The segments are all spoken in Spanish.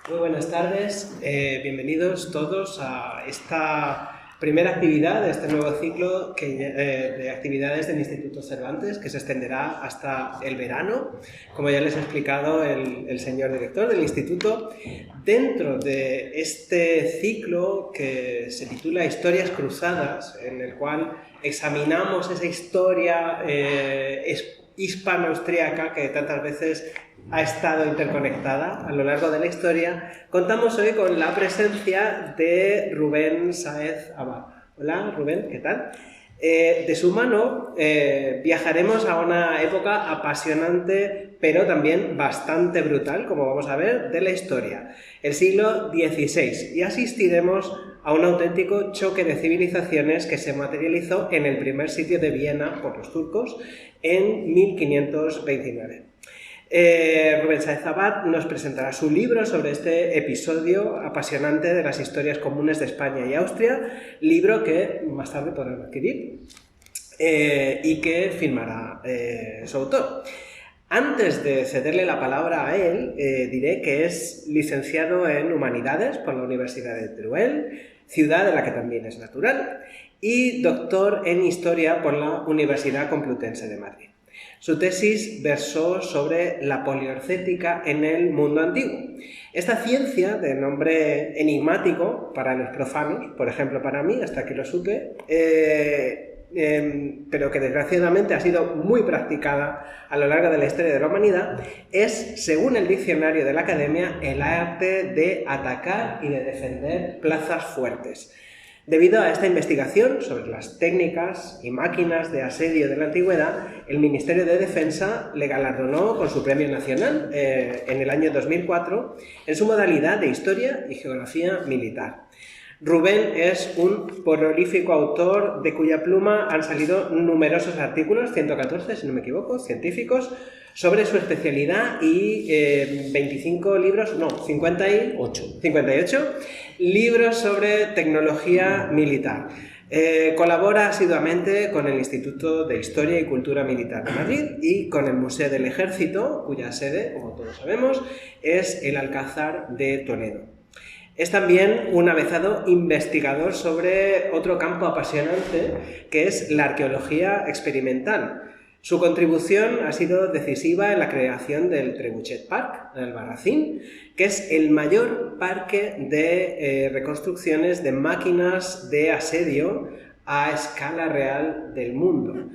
Muy buenas tardes, bienvenidos todos a esta primera actividad de este nuevo ciclo de actividades del Instituto Cervantes, que se extenderá hasta el verano, como ya les ha explicado el señor director del instituto. Dentro de este ciclo que se titula Historias Cruzadas, en el cual examinamos esa historia hispano-austríaca que tantas veces ha estado interconectada a lo largo de la historia, contamos hoy con la presencia de Rubén Sáez Abad. Hola Rubén, ¿qué tal? De su mano viajaremos a una época apasionante, pero también bastante brutal, como vamos a ver, de la historia, el siglo XVI, y asistiremos a un auténtico choque de civilizaciones que se materializó en el primer sitio de Viena por los turcos en 1529. Rubén Sáez Abad nos presentará su libro sobre este episodio apasionante de las historias comunes de España y Austria, libro que más tarde podrán adquirir y que firmará su autor. Antes de cederle la palabra a él, diré que es licenciado en Humanidades por la Universidad de Teruel, ciudad de la que también es natural, y doctor en Historia por la Universidad Complutense de Madrid. Su tesis versó sobre la poliorcética en el mundo antiguo. Esta ciencia, de nombre enigmático para los profanos, por ejemplo para mí, hasta que lo supe, pero que desgraciadamente ha sido muy practicada a lo largo de la historia de la humanidad, es, según el diccionario de la Academia, el arte de atacar y de defender plazas fuertes. Debido a esta investigación sobre las técnicas y máquinas de asedio de la antigüedad, el Ministerio de Defensa le galardonó con su Premio Nacional en el año 2004 en su modalidad de Historia y Geografía Militar. Rubén es un prolífico autor de cuya pluma han salido numerosos artículos, 114 si no me equivoco, científicos, sobre su especialidad y 58 libros sobre tecnología militar. Colabora asiduamente con el Instituto de Historia y Cultura Militar de Madrid y con el Museo del Ejército, cuya sede, como todos sabemos, es el Alcázar de Toledo. Es también un avezado investigador sobre otro campo apasionante, que es la arqueología experimental. Su contribución ha sido decisiva en la creación del Trebuchet Park, en Albarracín, que es el mayor parque de reconstrucciones de máquinas de asedio a escala real del mundo.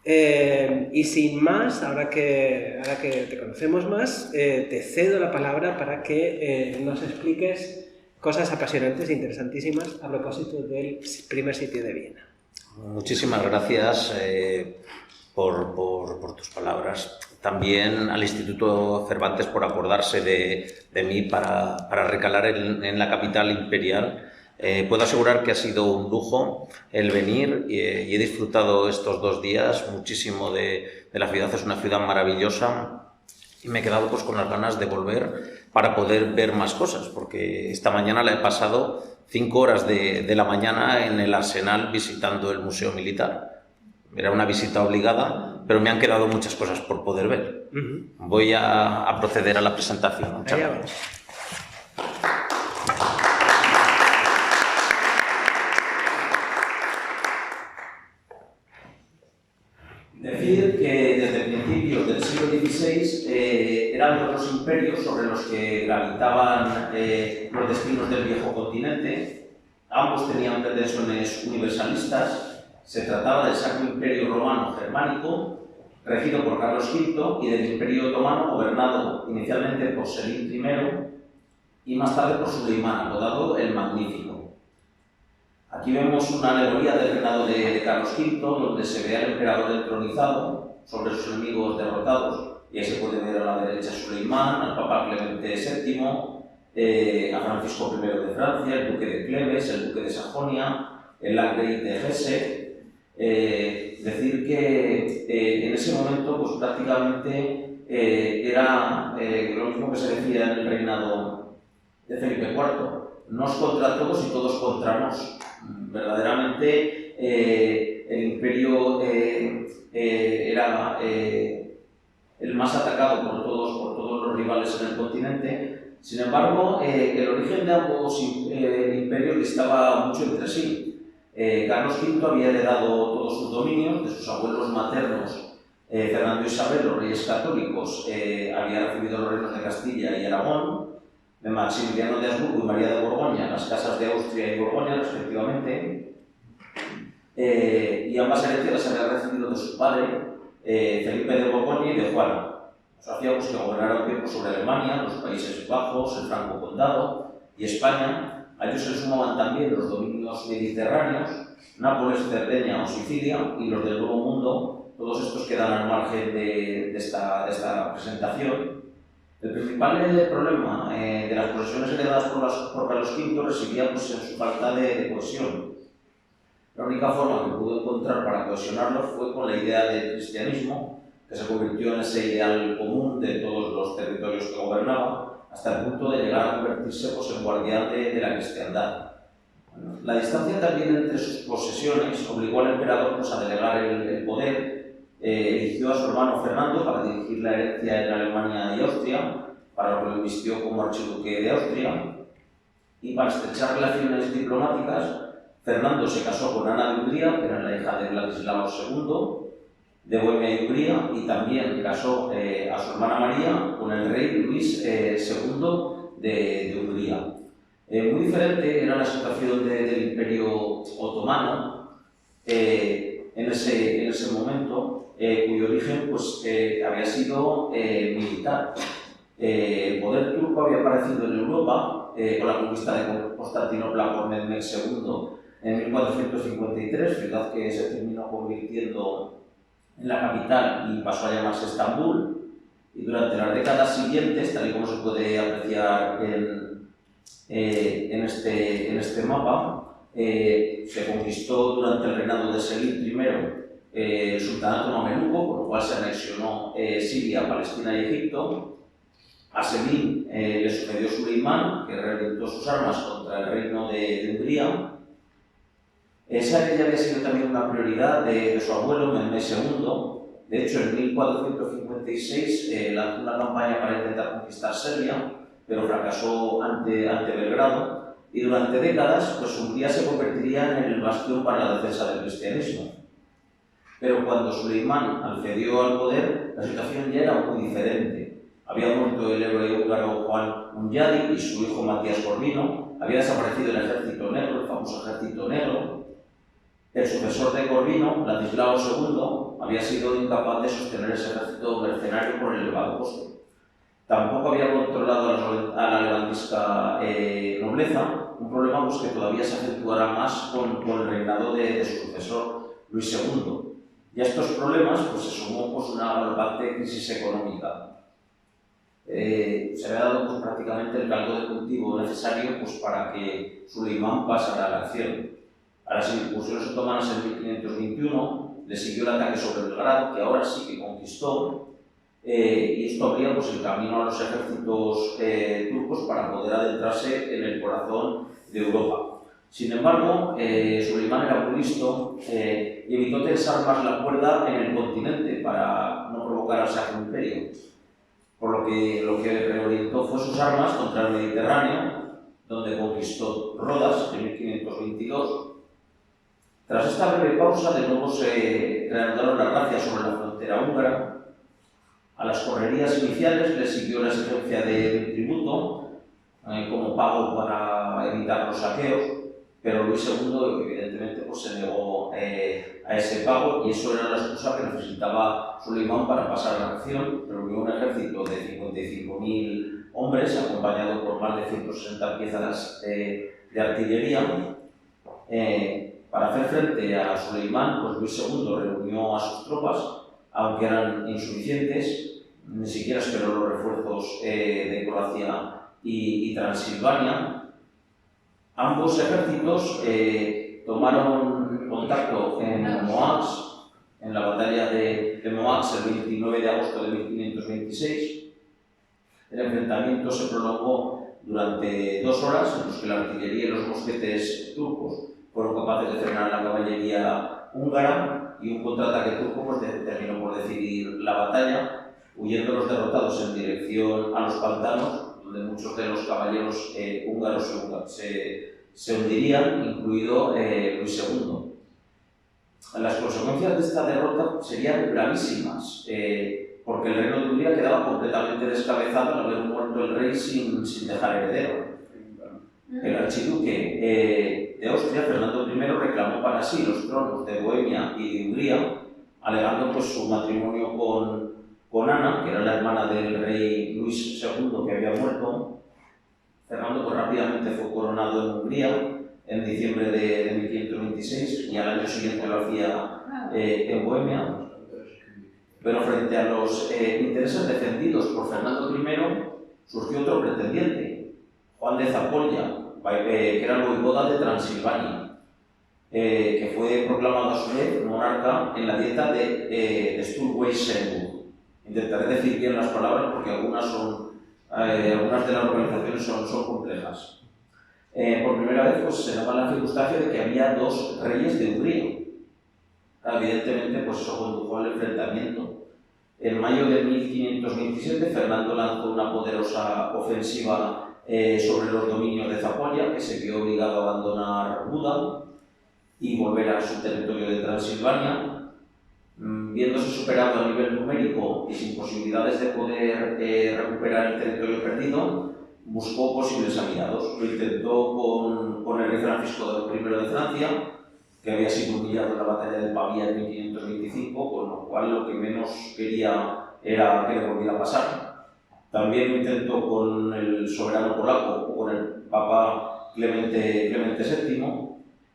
Y sin más, ahora que te conocemos más, te cedo la palabra para que nos expliques cosas apasionantes e interesantísimas a propósito del primer sitio de Viena. Muchísimas gracias por tus palabras. También al Instituto Cervantes por acordarse de mí para recalar en la capital imperial. Puedo asegurar que ha sido un lujo el venir y he disfrutado estos 2 días muchísimo de la ciudad. Es una ciudad maravillosa y me he quedado pues con las ganas de volver para poder ver más cosas, porque esta mañana la he pasado 5 horas de la mañana en el Arsenal visitando el Museo Militar. Era una visita obligada, pero me han quedado muchas cosas por poder ver. Voy a proceder a la presentación. Muchas gracias. Decir que desde el principio del siglo XVI eran los imperios sobre los que gravitaban los destinos del viejo continente. Ambos tenían pretensiones universalistas. Se trataba del Sacro Imperio Romano Germánico, regido por Carlos V, y del Imperio Otomano, gobernado inicialmente por Selim I y más tarde por Suleimán, apodado el Magnífico. Aquí vemos una alegoría del reinado de Carlos V, donde se ve al emperador entronizado sobre sus enemigos derrotados, y ahí se puede ver a la derecha a Suleimán, al Papa Clemente VII, a Francisco I de Francia, el duque de Cleves, el duque de Sajonia, el landgrave de Hesse. Decir que en ese momento pues prácticamente era lo mismo que se decía en el reinado de Felipe IV, nos contra todos y todos contra nos. Verdaderamente el imperio era el más atacado por todos los rivales en el continente. Sin embargo, el origen de ambos imperios distaba mucho entre sí. Carlos V había heredado todos sus dominios de sus abuelos maternos. Fernando e Isabel, los reyes católicos, había recibido los reinos de Castilla y Aragón. De Maximiliano de Habsburgo y María de Borgoña, las casas de Austria y Borgoña, respectivamente. Y ambas herencias las había recibido de su padre, Felipe de Borgoña y de Juana. Eso hacía que gobernaran un tiempo sobre Alemania, los Países Bajos, el Franco Condado y España. A ellos se le sumaban también los dominios mediterráneos, Nápoles, Cerdeña o Sicilia, y los del Nuevo Mundo. Todos estos quedan al margen de esta presentación. El principal problema de las posesiones heredadas por Carlos V residía en su falta de cohesión. La única forma que pudo encontrar para cohesionarlos fue con la idea del cristianismo, que se convirtió en ese ideal común de todos los territorios que gobernaba, hasta el punto de llegar a convertirse en guardián de la cristiandad. Bueno, la distancia también entre sus posesiones obligó al emperador a delegar el poder. Eligió a su hermano Fernando para dirigir la herencia en Alemania y Austria, para lo que lo invistió como archiduque de Austria, y para estrechar relaciones diplomáticas, Fernando se casó con Ana de Hungría, que era la hija de Vladislao II, de Bohemia y Hungría, y también casó a su hermana María con el rey Luis II de Hungría. Muy diferente era la situación del Imperio Otomano en ese momento, cuyo origen había sido militar. El poder turco había aparecido en Europa con la conquista de Constantinopla por Mehmed II en 1453, ciudad que se terminó convirtiendo en la capital y pasó a llamarse Estambul. Y durante las décadas siguientes, tal y como se puede apreciar en este mapa, se conquistó durante el reinado de Selim I el sultanato mameluco, con lo cual se anexionó Siria, Palestina y Egipto. A Selim le sucedió Suleimán, que reorientó sus armas contra el reino de Hungría. Esa ya había sido también una prioridad de su abuelo, Mehmed II. De hecho, en 1456 lanzó una campaña para intentar conquistar Serbia, pero fracasó ante Belgrado. Y durante décadas, Hungría se convertiría en el bastión para la defensa del cristianismo. Pero cuando Suleimán accedió al poder, la situación ya era muy diferente. Había muerto el héroe húngaro Juan Hunyadi y su hijo Matías Corvino. Había desaparecido el ejército negro, el famoso ejército negro. El sucesor de Corvino, Vladislao II, había sido incapaz de sostener ese ejército mercenario por el elevado costo. Tampoco había controlado a la levantisca nobleza, un problema que todavía se acentuará más con el reinado de su sucesor, Luis II. Y a estos problemas se sumó una galopante crisis económica. Se había dado prácticamente el caldo de cultivo necesario para que Suleimán pasara a la acción. A las incursiones otomanas en 1521 le siguió el ataque sobre Belgrado, que ahora sí que conquistó, y esto abría el camino a los ejércitos turcos para poder adentrarse en el corazón de Europa. Sin embargo, Suleimán era muy listo y evitó tensar más la cuerda en el continente para no provocar al Sacro Imperio. Por lo que reorientó fue sus armas contra el Mediterráneo, donde conquistó Rodas en 1522. Tras esta breve pausa, de nuevo se reanudaron las racias sobre la frontera húngara. A las correrías iniciales le siguió la exigencia de tributo como pago para evitar los saqueos, pero Luis II evidentemente se negó a ese pago, y eso era la excusa que necesitaba Suleimán para pasar a la acción. Reunió un ejército de 55.000 hombres, acompañado por más de 160 piezas de artillería. Para hacer frente a Suleimán, Luis II reunió a sus tropas, aunque eran insuficientes. Ni siquiera esperó los refuerzos de Croacia y Transilvania. Ambos ejércitos tomaron contacto en Mohacs, en la batalla de Mohacs, el 29 de agosto de 1526. El enfrentamiento se prolongó durante 2 horas, en los que la artillería y los mosquetes turcos fueron capaces de frenar la caballería húngara, y un contraataque turco terminó por decidir la batalla, huyendo los derrotados en dirección a los pantanos, donde muchos de los caballeros húngaros se hundirían, incluido Luis II. Las consecuencias de esta derrota serían gravísimas, porque el reino de Hungría quedaba completamente descabezado al haber muerto el rey sin dejar heredero. El archiduque de Austria, Fernando I, reclamó para sí los tronos de Bohemia y de Hungría, alegando pues, su matrimonio con Ana, que era la hermana del rey Luis II que había muerto. Fernando pues, rápidamente fue coronado en Hungría en diciembre de 1526 y al año siguiente lo hacía en Bohemia. Pero frente a los intereses defendidos por Fernando I, surgió otro pretendiente, Juan de Zápolya, que era el voivoda de Transilvania, que fue proclamado a su vez monarca en la dieta de Sturwey-Schönburg. Intentaré decir bien las palabras porque algunas de las organizaciones son complejas. Por primera vez pues, se daba la circunstancia de que había dos reyes de Hungría. Evidentemente, pues eso condujo al enfrentamiento. En mayo de 1527, Fernando lanzó una poderosa ofensiva sobre los dominios de Zápolya, que se vio obligado a abandonar Buda y volver a su territorio de Transilvania. Viéndose superado a nivel numérico y sin posibilidades de poder recuperar el territorio perdido, buscó posibles aliados. Lo intentó con el rey Francisco I de Francia, que había sido humillado en la batalla de Pavía en 1525, con lo cual lo que menos quería era que le volviera a pasar. También lo intentó con el soberano polaco o con el papa Clemente VII,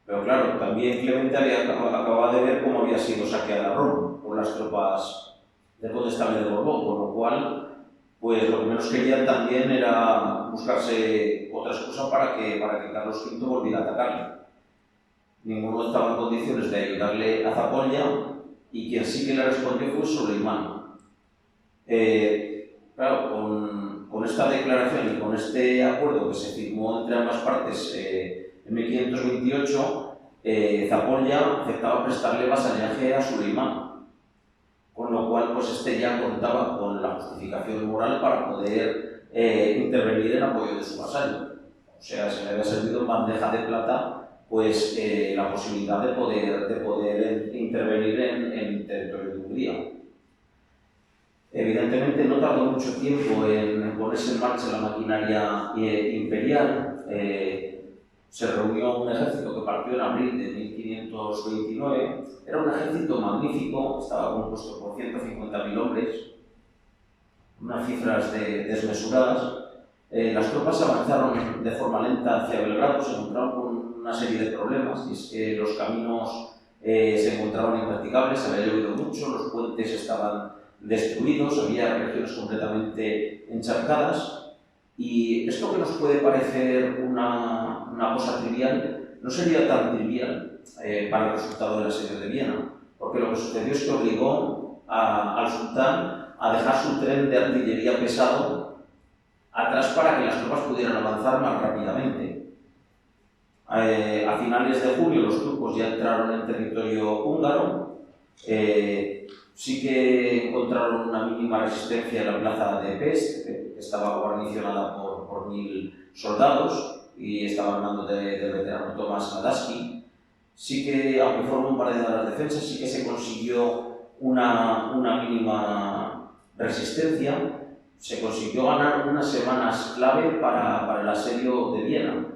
pero claro, también Clemente acababa de ver cómo había sido saqueada Roma por las tropas de Condestable de Borbón, con lo cual pues lo que menos querían también era buscarse otra excusa para que Carlos V volviera a atacarle. Ninguno estaba en condiciones de ayudarle a Zápolya y quien sí que le respondió fue Solimán. Claro, con esta declaración y con este acuerdo que se firmó entre ambas partes en 1528, Zápolya aceptaba prestarle vasallaje a Solimán, con lo cual pues este ya contaba con la justificación moral para poder intervenir en apoyo de su vasallo. O sea, se le había servido en bandeja de plata pues la posibilidad de poder intervenir en el territorio de Hungría. Evidentemente no tardó mucho tiempo en ponerse en marcha la maquinaria imperial. Se reunió un ejército que partió en abril de 1529. Era un ejército magnífico, estaba compuesto por 150.000 hombres, unas cifras desmesuradas. Las tropas avanzaron de forma lenta hacia Belgrado, se encontraron con una serie de problemas, y es que los caminos se encontraban impracticables, se había llovido mucho, los puentes estaban destruidos, había regiones completamente encharcadas, y esto que nos puede parecer una cosa trivial, no sería tan trivial para el resultado del asedio de Viena, porque lo que sucedió es que obligó al sultán a dejar su tren de artillería pesado atrás para que las tropas pudieran avanzar más rápidamente. A finales de junio los turcos ya entraron en territorio húngaro. Sí que encontraron una mínima resistencia en la plaza de Pest, que estaba guarnicionada por 1.000 soldados y estaba al mando del veterano Tomás Nadaski. Sí que, aunque fueron un par de las defensas, sí que se consiguió una mínima resistencia. Se consiguió ganar unas semanas clave para el asedio de Viena,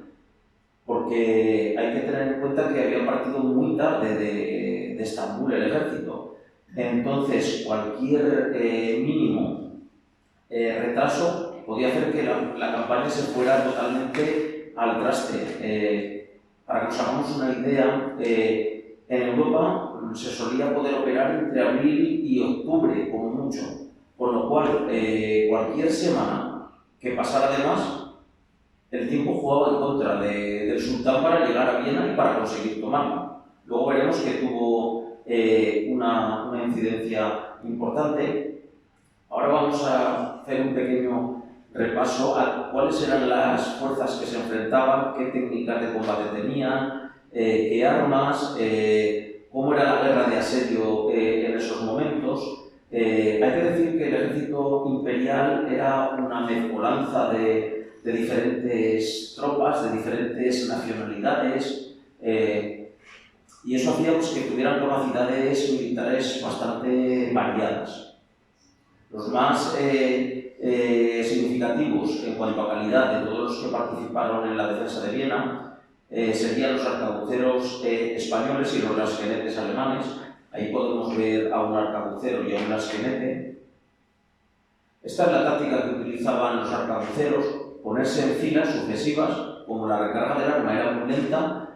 porque hay que tener en cuenta que había partido muy tarde de Estambul el ejército. Entonces, cualquier mínimo retraso podía hacer que la campaña se fuera totalmente al traste. Para que nos hagamos una idea, en Europa se solía poder operar entre abril y octubre, como mucho. Con lo cual, cualquier semana que pasara de más, el tiempo jugaba en contra del sultán para llegar a Viena y para conseguir tomarlo. Luego veremos que tuvo una incidencia importante. Ahora vamos a hacer un pequeño repaso a cuáles eran las fuerzas que se enfrentaban, qué técnicas de combate tenían, qué armas, cómo era la guerra de asedio en esos momentos. Hay que decir que el ejército imperial era una mezcolanza de diferentes tropas, de diferentes nacionalidades, y eso hacía pues, que tuvieran capacidades militares bastante variadas. Los más significativos en cuanto a calidad de todos los que participaron en la defensa de Viena serían los arcabuceros españoles y los lansquenetes alemanes. Ahí podemos ver a un arcabucero y a un lansquenete. Esta es la táctica que utilizaban los arcabuceros, ponerse en filas sucesivas. Como la recarga del arma era muy lenta,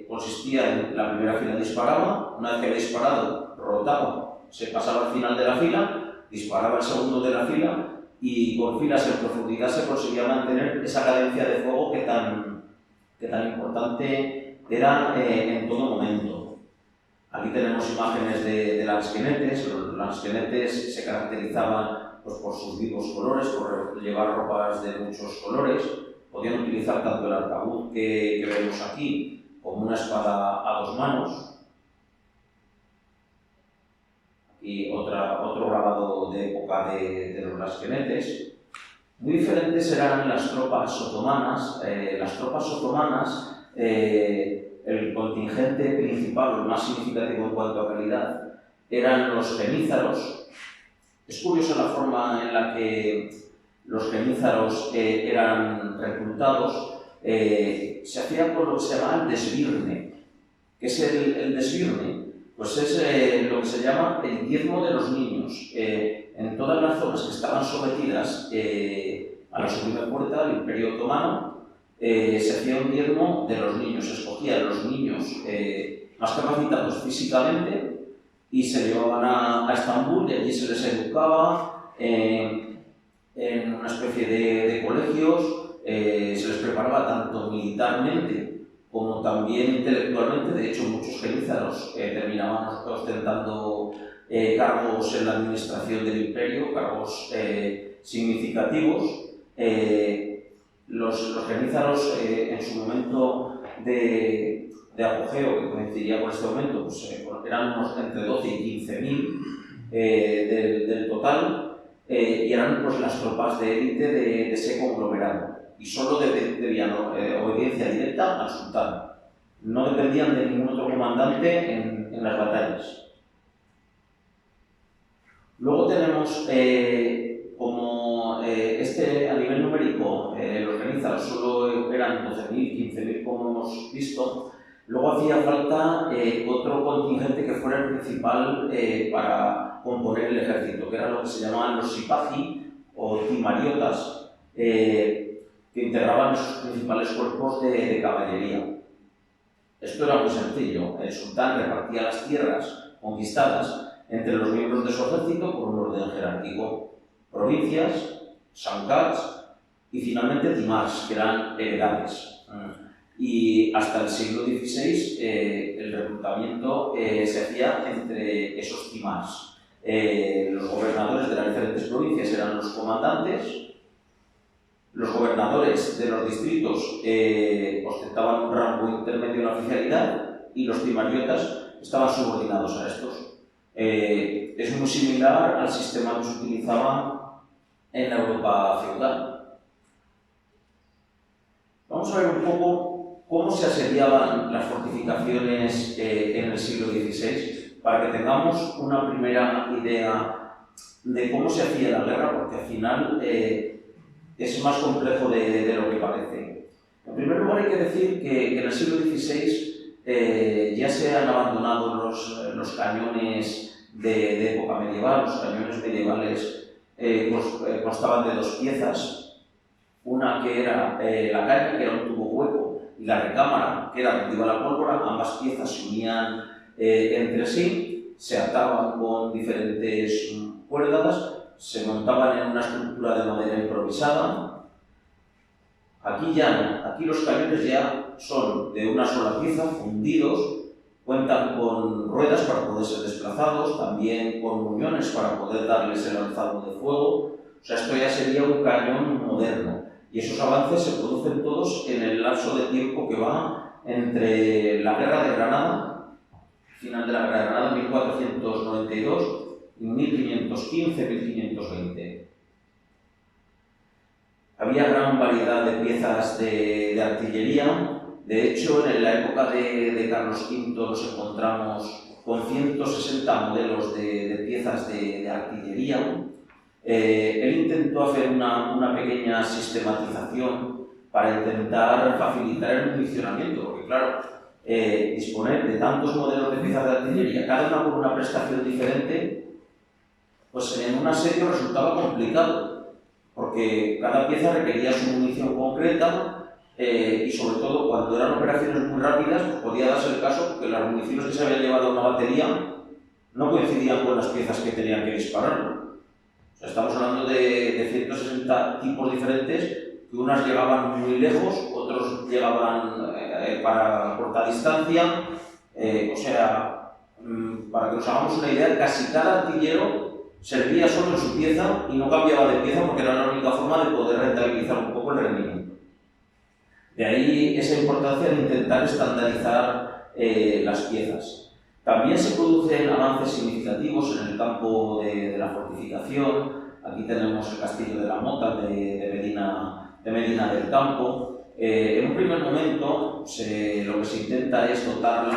consistía en la primera fila disparaba, una vez que había disparado, rotaba, se pasaba al final de la fila, disparaba el segundo de la fila y con filas en profundidad se conseguía mantener esa cadencia de fuego que tan importante era en todo momento. Aquí tenemos imágenes de lansquenetes. Los lansquenetes se caracterizaban pues, por sus vivos colores, por llevar ropas de muchos colores. Podían utilizar tanto el arcabuz que vemos aquí como una espada a dos manos. Aquí otro grabado de época de los lansquenetes. Muy diferentes eran las tropas otomanas. Las tropas otomanas, el contingente principal, el más significativo en cuanto a calidad, eran los genízaros. Es curiosa la forma en la que los genízaros eran reclutados. Se hacía por lo que se llama el desvirne. ¿Qué es el desvirne? Pues es lo que se llama el diezmo de los niños. En todas las zonas que estaban sometidas a la Sublime Puerta del Imperio Otomano, se hacía un diezmo de los niños. Se escogían los niños más capacitados físicamente y se llevaban a Estambul y allí se les educaba en una especie de colegios, se les preparaba tanto militarmente como también intelectualmente. De hecho, muchos genízaros terminaban ostentando cargos en la administración del imperio, cargos significativos. Los genízaros en su momento de apogeo, que coincidiría con este momento, pues, eran unos entre 12 y 15.000 del total, y eran pues, las tropas de élite de ese conglomerado. Y solo debían obediencia directa al sultán. No dependían de ningún otro comandante en las batallas. Luego tenemos como a nivel numérico, los genízaros solo eran 12.000, 15.000 como hemos visto. Luego hacía falta otro contingente que fuera el principal para componer el ejército, que era lo que se llamaban los sipahi o timariotas, que integraban sus principales cuerpos de caballería. Esto era muy sencillo. El sultán repartía las tierras conquistadas entre los miembros de su ejército por un orden jerárquico: provincias, sancats y finalmente timars, que eran heredades. Y hasta el siglo XVI el reclutamiento se hacía entre esos timars. Los gobernadores de las diferentes provincias eran los comandantes. Los gobernadores de los distritos ostentaban un rango intermedio en la oficialidad y los timariotas estaban subordinados a estos. Es muy similar al sistema que se utilizaba en la Europa feudal. Vamos a ver un poco cómo se asediaban las fortificaciones en el siglo XVI, para que tengamos una primera idea de cómo se hacía la guerra, porque al final es más complejo de lo que parece. En primer lugar, hay que decir que en el siglo XVI ya se han abandonado los cañones de época medieval. Los cañones medievales constaban de dos piezas. Una que era la caña, que era un tubo hueco, y la recámara, que era donde iba la pólvora. Ambas piezas se unían entre sí, se ataban con diferentes cuerdas, se montaban en una estructura de madera improvisada. Aquí ya no, aquí los cañones ya son de una sola pieza, fundidos, cuentan con ruedas para poder ser desplazados, también con muñones para poder darles el lanzado de fuego. O sea, esto ya sería un cañón moderno. Y esos avances se producen todos en el lapso de tiempo que va entre la Guerra de Granada, final de la Guerra de Granada, 1492, en 1515-1520. Había gran variedad de piezas de artillería. De hecho, en la época de Carlos V nos encontramos con 160 modelos de piezas de artillería. Él intentó hacer una pequeña sistematización para intentar facilitar el municionamiento, porque claro, disponer de tantos modelos de piezas de artillería, cada una con una prestación diferente, pues en un asedio resultaba complicado, porque cada pieza requería su munición concreta y sobre todo cuando eran operaciones muy rápidas, pues podía darse el caso que las municiones que se habían llevado a una batería no coincidían con las piezas que tenían que disparar. O sea, estamos hablando de 160 tipos diferentes, que unas llegaban muy lejos, otros llegaban para corta distancia. O sea, para que nos hagamos una idea, casi cada artillero servía solo en su pieza y no cambiaba de pieza porque era la única forma de poder rentabilizar un poco el rendimiento. De ahí esa importancia de intentar estandarizar las piezas. También se producen avances significativos en el campo de la fortificación. Aquí tenemos el castillo de la Mota de Medina del Campo. En un primer momento lo que se intenta es dotar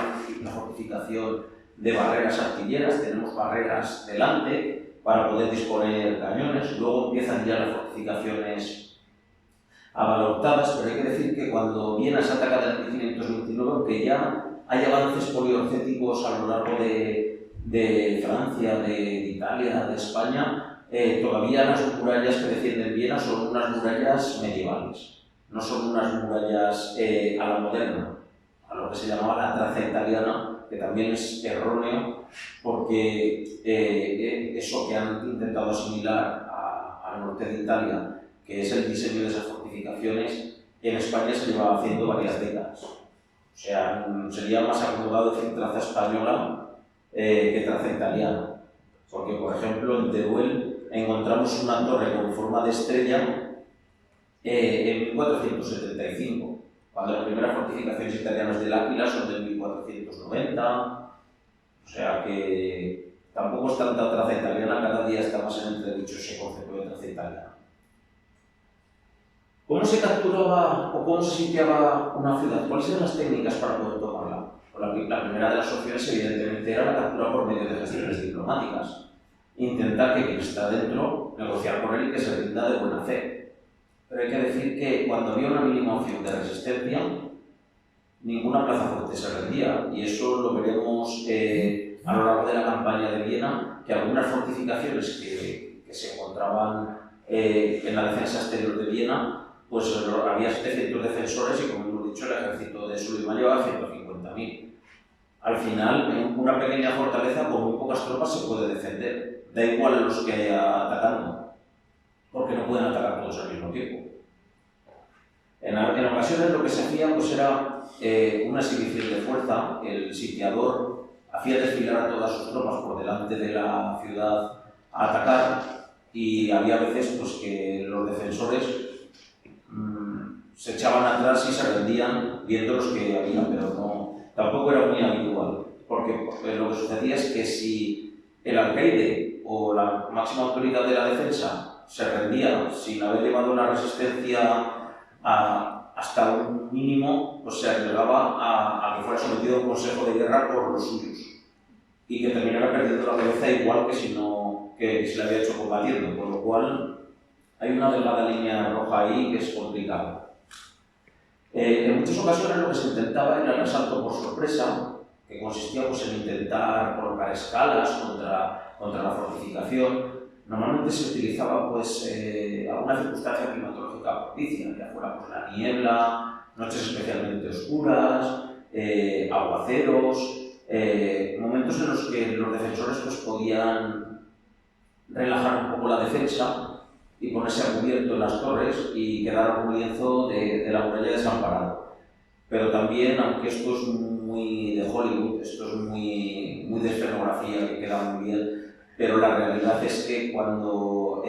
la fortificación de barreras artilleras. Tenemos barreras delante para poder disponer cañones. Luego empiezan ya las fortificaciones abalortadas, pero hay que decir que cuando Viena es atacada en 1529, aunque ya hay avances poliorcéticos a lo largo de Francia, de Italia, de España, todavía las murallas que defienden Viena son unas murallas medievales, no son unas murallas a la moderna, a lo que se llamaba la traza italiana, que también es erróneo, porque eso que han intentado asimilar al norte de Italia, que es el diseño de esas fortificaciones, en España se lleva haciendo varias décadas. O sea, sería más acomodado decir traza española que traza italiana. Porque, por ejemplo, en Teruel encontramos una torre con forma de estrella en 1475, cuando las primeras fortificaciones italianas del Áquila son de 1490. O sea que tampoco es tanta traza italiana, cada día está más en entredicho ese concepto de traza italiana. ¿Cómo se capturaba o cómo se sitiaba una ciudad? ¿Cuáles eran las técnicas para poder tomarla? Pues la primera de las opciones, evidentemente, era la captura por medio de gestiones diplomáticas. Intentar que quien está dentro, negociar con él y que se rinda de buena fe. Pero hay que decir que cuando había una mínima opción de resistencia, ninguna plaza fuerte se rendía. Y eso lo veremos a lo largo de la campaña de Viena, que algunas fortificaciones que se encontraban en la defensa exterior de Viena, pues había 700 defensores y, como hemos dicho, el ejército de Suleyman llevaba 150.000. Al final, en una pequeña fortaleza con muy pocas tropas se puede defender. Da igual los que haya atacando, porque no pueden atacar todos al mismo tiempo. En ocasiones lo que se hacía pues, era una exhibición de fuerza. El sitiador hacía desfilar a todas sus tropas por delante de la ciudad a atacar, y había veces pues, que los defensores se echaban atrás y se rendían viendo los que había, pero tampoco era muy habitual, porque lo que sucedía es que si el alcaide o la máxima autoridad de la defensa se rendía sin haber llevado una resistencia hasta un mínimo, pues se arriesgaba a que fuera sometido a un consejo de guerra por los suyos y que terminara perdiendo la cabeza igual que si se le había hecho combatiendo, por lo cual hay una delgada línea roja ahí que es complicada. En muchas ocasiones lo que se intentaba era el asalto por sorpresa, que consistía pues, en intentar colocar escalas contra la fortificación. Normalmente se utilizaba pues, alguna circunstancia climatológica propicia, ya fuera pues, la niebla, noches especialmente oscuras, aguaceros, momentos en los que los defensores pues, podían relajar un poco la defensa y ponerse a cubierto en las torres y quedar a un lienzo de la muralla desamparado. Pero también, aunque esto es muy de Hollywood, esto es muy de escenografía, que queda muy bien, pero la realidad es que cuando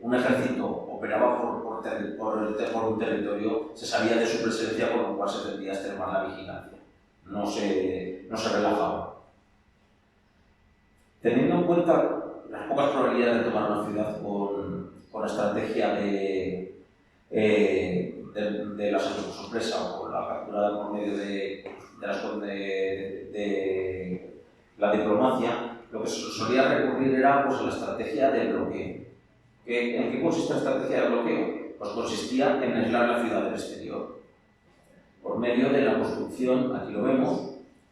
un ejército operaba por un territorio, se sabía de su presencia, con lo cual se tendría a extremar la vigilancia. No se relajaba. Teniendo en cuenta las pocas probabilidades de tomar una ciudad con la estrategia del asalto por sorpresa o con la captura por medio de la diplomacia, lo que se solía recurrir era pues, a la estrategia de bloqueo. ¿En qué consiste la estrategia de bloqueo? Pues consistía en aislar la ciudad del exterior, por medio de la construcción, aquí lo vemos,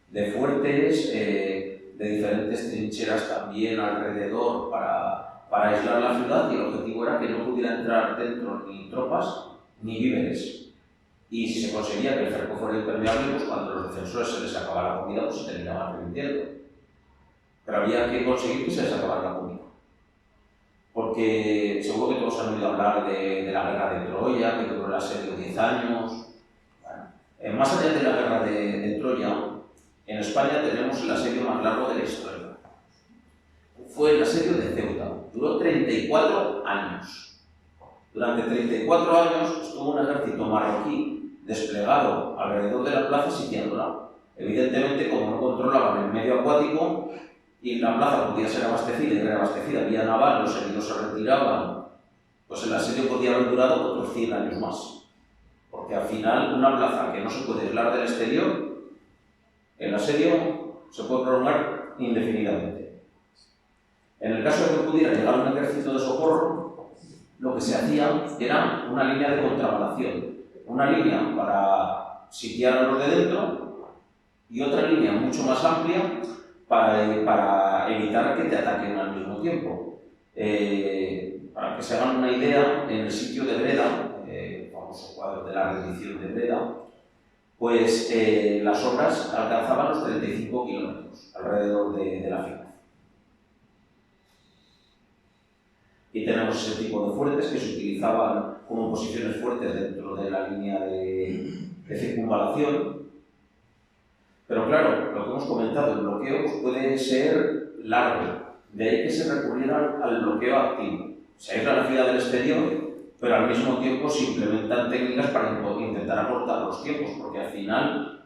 de fuertes, de diferentes trincheras también alrededor para aislar la ciudad, y el objetivo era que no pudiera entrar dentro ni tropas ni víveres. Y si se conseguía que el cerco fuera impermeable, pues cuando a los defensores se les acababa la comida, pues se terminaban revirtiendo. Pero había que conseguir que se les acabara la comida. Porque seguro que todos han oído hablar de la guerra de Troya, que duró el asedio 10 años. Bueno, más allá de la guerra de Troya, en España tenemos el asedio más largo de la historia. Fue el asedio de Ceuta. Duró 34 años. Durante 34 años estuvo un ejército marroquí desplegado alrededor de la plaza sitiándola. Evidentemente, como no controlaban el medio acuático y la plaza podía ser abastecida y reabastecida vía naval, los heridos se retiraban, pues el asedio podía haber durado otros 100 años más. Porque al final, una plaza que no se puede aislar del exterior, el asedio se puede prolongar indefinidamente. En el caso de que pudiera llegar un ejército de socorro, lo que se hacía era una línea de contrabalación. Una línea para sitiar a los de dentro y otra línea mucho más amplia para evitar que te ataquen al mismo tiempo. Para que se hagan una idea, en el sitio de Breda, el famoso cuadro de la rendición de Breda, pues las obras alcanzaban los 35 kilómetros alrededor de la ciudad. Y tenemos ese tipo de fuertes que se utilizaban como posiciones fuertes dentro de la línea de circunvalación. Pero claro, lo que hemos comentado, el bloqueo pues, puede ser largo. De ahí que se recurriera al bloqueo activo. Se aísla la ciudad del exterior, pero al mismo tiempo se implementan técnicas para intentar acortar los tiempos, porque al final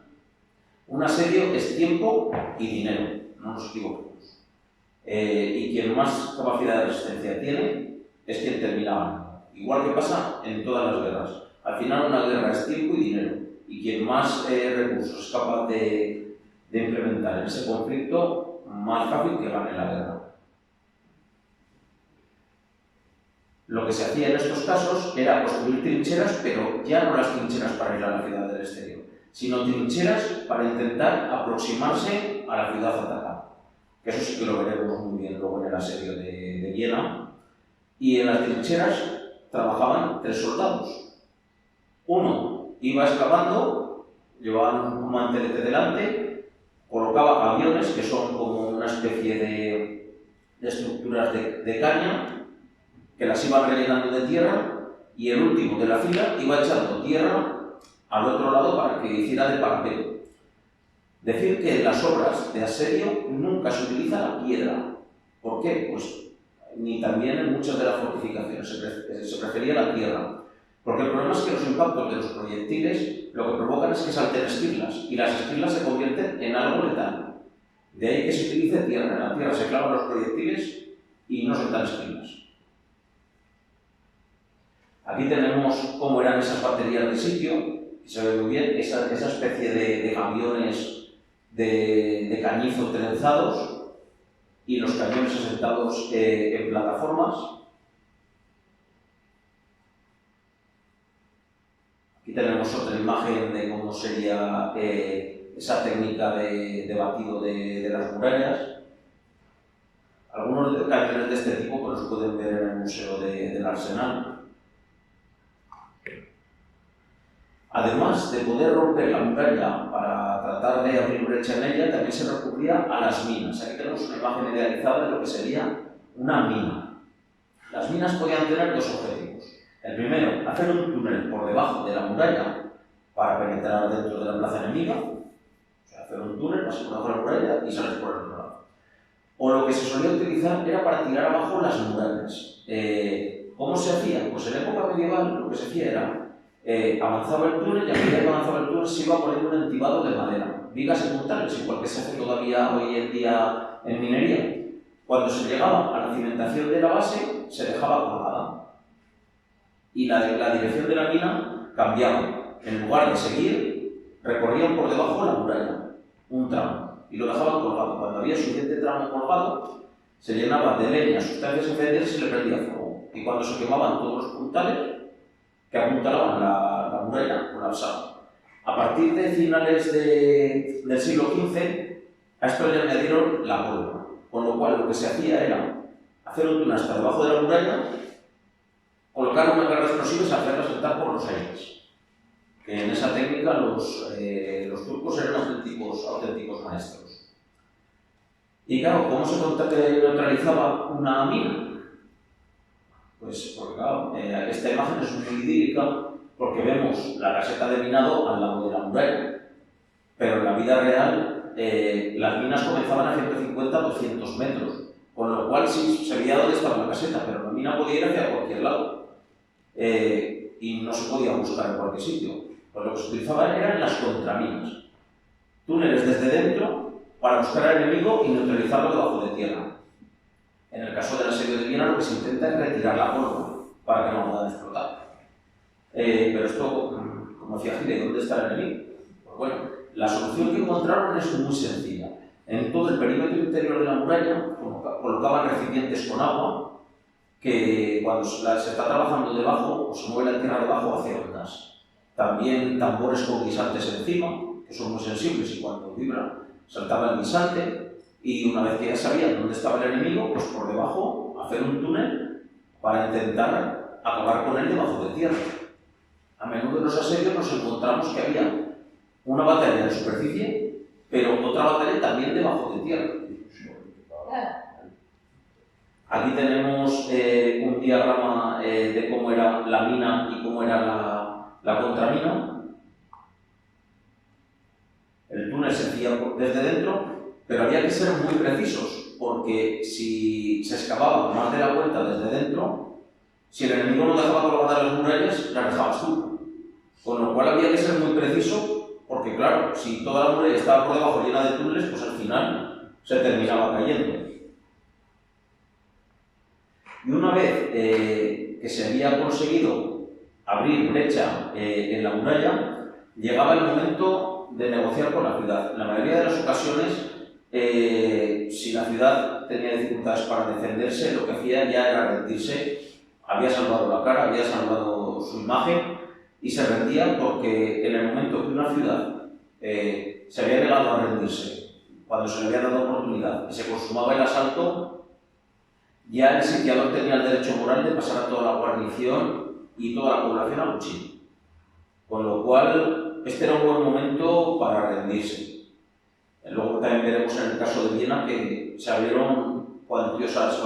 un asedio es tiempo y dinero, no nos equivoquemos. Y quien más capacidad de resistencia tiene es quien termina ganando. Igual que pasa en todas las guerras. Al final una guerra es tiempo y dinero. Y quien más recursos es capaz de implementar en ese conflicto, más fácil que gane la guerra. Lo que se hacía en estos casos era construir trincheras, pero ya no las trincheras para ir a la ciudad del exterior, sino trincheras para intentar aproximarse a la ciudad atacada. Que eso sí que lo veremos muy bien luego en el asedio de Viena. Y en las trincheras trabajaban 3 soldados. Uno iba excavando, llevaban un mantelete delante, colocaba aviones, que son como una especie de estructuras de caña, que las iban rellenando de tierra, y el último de la fila iba echando tierra al otro lado para que hiciera de parapeto. Decir que en las obras de asedio nunca se utiliza la piedra. ¿Por qué? Pues ni también en muchas de las fortificaciones se prefería la tierra. Porque el problema es que los impactos de los proyectiles lo que provocan es que salten esquirlas, y las esquirlas se convierten en algo letal. De ahí que se utilice tierra. En la tierra se clavan los proyectiles y no saltan esquirlas. Aquí tenemos cómo eran esas baterías de sitio, y se ve muy bien esa especie de aviones de cañizo trenzados y los cañones asentados en plataformas. Aquí tenemos otra imagen de cómo sería esa técnica de batido de las murallas. Algunos cañones de este tipo pues, los pueden ver en el Museo del Arsenal. Además de poder romper la muralla para tratar de abrir brecha en ella, también se recurría a las minas. Aquí tenemos una imagen idealizada de lo que sería una mina. Las minas podían tener 2 objetivos. El primero, hacer un túnel por debajo de la muralla para penetrar dentro de la plaza enemiga. O sea, hacer un túnel, pasar por debajo de la muralla y salir por el otro lado. O lo que se solía utilizar era para tirar abajo las murallas. ¿Cómo se hacía? Pues en época medieval lo que se hacía era avanzaba el túnel, y a medida que avanzaba el túnel se iba poniendo un entibado de madera, vigas secundarias, igual que se hace todavía hoy en día en minería. Cuando se llegaba a la cimentación de la base, se dejaba colgada. Y la dirección de la mina cambiaba. En lugar de seguir, recorrían por debajo de la muralla, un tramo, y lo dejaban colgado. Cuando había suficiente tramo colgado, se llenaba de leña, sustancias incendiarias y se le prendía fuego. Y cuando se quemaban todos los puntales que apuntalaban la muralla, colapsaba. A partir de finales del siglo XV, a esto le añadieron la pólvora, con lo cual lo que se hacía era hacer un túnel hasta debajo de la muralla, colocar una carga explosiva y hacerla saltar por los aires. Que en esa técnica los turcos eran auténticos maestros. Y claro, ¿cómo se neutralizaba una mina? Pues porque claro, esta imagen es muy idílica porque vemos la caseta de minado al lado de la muralla, pero en la vida real las minas comenzaban a 150-200 metros, con lo cual sí se veía dónde estaba la caseta, pero la mina podía ir hacia cualquier lado y no se podía buscar en cualquier sitio. Pues lo que se utilizaban eran las contraminas, túneles desde dentro para buscar al enemigo y neutralizarlo debajo de tierra. En el caso del asedio de Viena lo que se intenta es retirar la pólvora para que no puedan explotar. Pero esto, como decía Gile, ¿dónde está el enemigo? Pues bueno, la solución que encontraron es muy sencilla. En todo el perímetro interior de la muralla colocaban recipientes con agua que cuando se está trabajando debajo, o se mueve la tierra debajo, hace ondas. También tambores con guisantes encima, que son muy sensibles y cuando vibran saltaba el guisante. Y una vez que ya sabían dónde estaba el enemigo, pues por debajo hacer un túnel para intentar acabar con él debajo de tierra. A menudo en los asedios nos encontramos que había una batalla en superficie, pero otra batalla también debajo de tierra. Aquí tenemos un diagrama de cómo era la mina y cómo era la contramina. El túnel se hacía desde dentro, pero había que ser muy precisos, porque si se excavaba más de la cuenta desde dentro, si el enemigo no dejaba colgadas las murallas, las dejabas tú. Con lo cual había que ser muy preciso, porque claro, si toda la muralla estaba por debajo llena de túneles, pues al final se terminaba cayendo. Y una vez que se había conseguido abrir brecha en la muralla, llegaba el momento de negociar con la ciudad. En la mayoría de las ocasiones, si la ciudad tenía dificultades para defenderse, lo que hacía ya era rendirse. Había salvado la cara, había salvado su imagen y se rendía porque en el momento que una ciudad se había negado a rendirse, cuando se le había dado oportunidad y se consumaba el asalto, ya el sitiador tenía el derecho moral de pasar a toda la guarnición y toda la población a cuchillo. Con lo cual, este era un buen momento para rendirse. Luego también veremos en el caso de Viena que se abrieron cuantiosas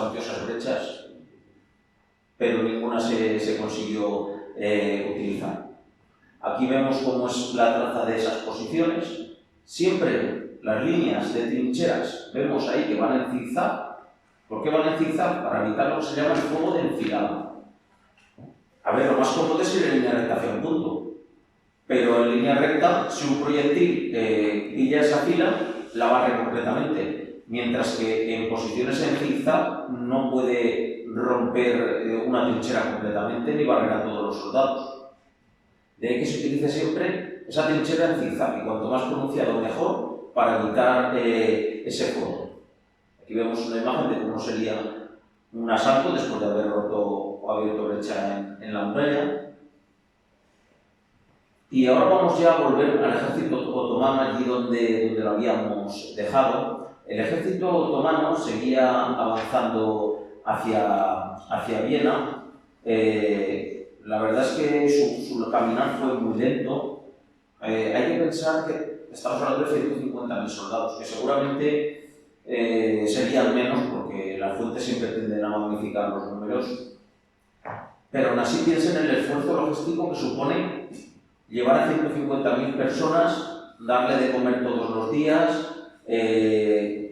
brechas, pero ninguna se consiguió utilizar. Aquí vemos cómo es la traza de esas posiciones. Siempre las líneas de trincheras vemos ahí que van en zigzag. ¿Por qué van en zigzag? Para evitar lo que se llama el fuego de enfilada. A ver, lo más cómodo es ir en línea recta hacia un punto. Pero en línea recta, si un proyectil pilla esa fila, la barre completamente. Mientras que en posiciones en zigzag no puede romper una trinchera completamente ni barrer a todos los soldados. De ahí que se utilice siempre esa trinchera en zigzag, y cuanto más pronunciado mejor para evitar ese fuego. Aquí vemos una imagen de cómo sería un asalto después de haber roto o abierto brecha en la muralla. Y ahora vamos ya a volver al ejército otomano, allí donde lo habíamos dejado. El ejército otomano seguía avanzando hacia Viena. La verdad es que su caminar fue muy lento. Hay que pensar que estamos hablando de 150.000 soldados, que seguramente serían menos porque las fuentes siempre tienden a magnificar los números, pero aún así piensen en el esfuerzo logístico que supone llevar a 150.000 personas, darle de comer todos los días,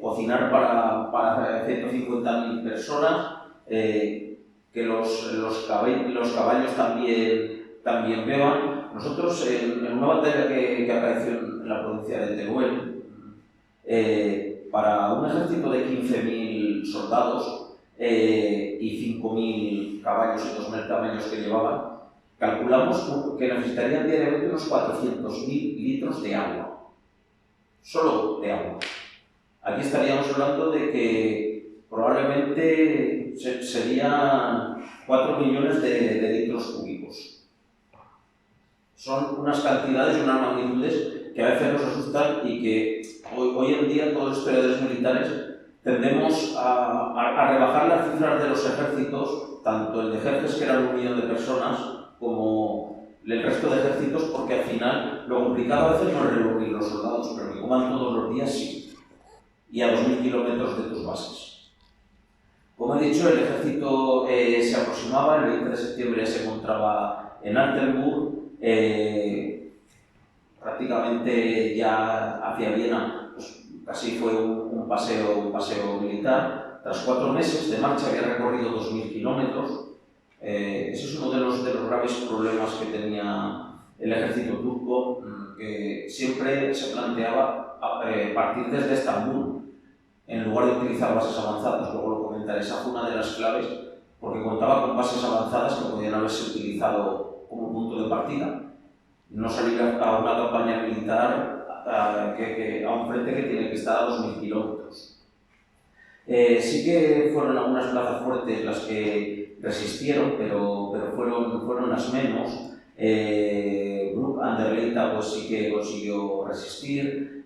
cocinar para 150.000 personas, que los caballos también beban. Nosotros en una batalla que apareció en la provincia de Teruel, para un ejército de 15.000 soldados y 5.000 caballos y 2.000 camellos que llevaban, calculamos que necesitarían diariamente unos 400.000 litros de agua. Solo de agua. Aquí estaríamos hablando de que probablemente serían 4 millones de litros cúbicos. Son unas cantidades y unas magnitudes que a veces nos asustan y que hoy en día todos los historiadores militares tendemos a rebajar las cifras de los ejércitos, tanto el de Jerjes, que era 1 millón de personas, como el resto de ejércitos, porque al final lo complicado a veces no es reunir los soldados, pero que coman todos los días sí, y a 2.000 kilómetros de tus bases. Como he dicho, el ejército se aproximaba, el 20 de septiembre se encontraba en Altenburg, prácticamente ya hacia Viena, pues casi fue un paseo militar. Tras 4 meses de marcha había recorrido 2.000 kilómetros. Ese es uno de los graves problemas que tenía el ejército turco, que siempre se planteaba partir desde Estambul, en lugar de utilizar bases avanzadas. Luego lo comentaré, esa fue una de las claves, porque contaba con bases avanzadas que podían haberse utilizado como punto de partida. No salir a una campaña militar a un frente que tiene que estar a 2.000 kilómetros. Sí que fueron algunas plazas fuertes las que resistieron, pero fueron las menos. Bruck an der Leitha pues sí que consiguió resistir,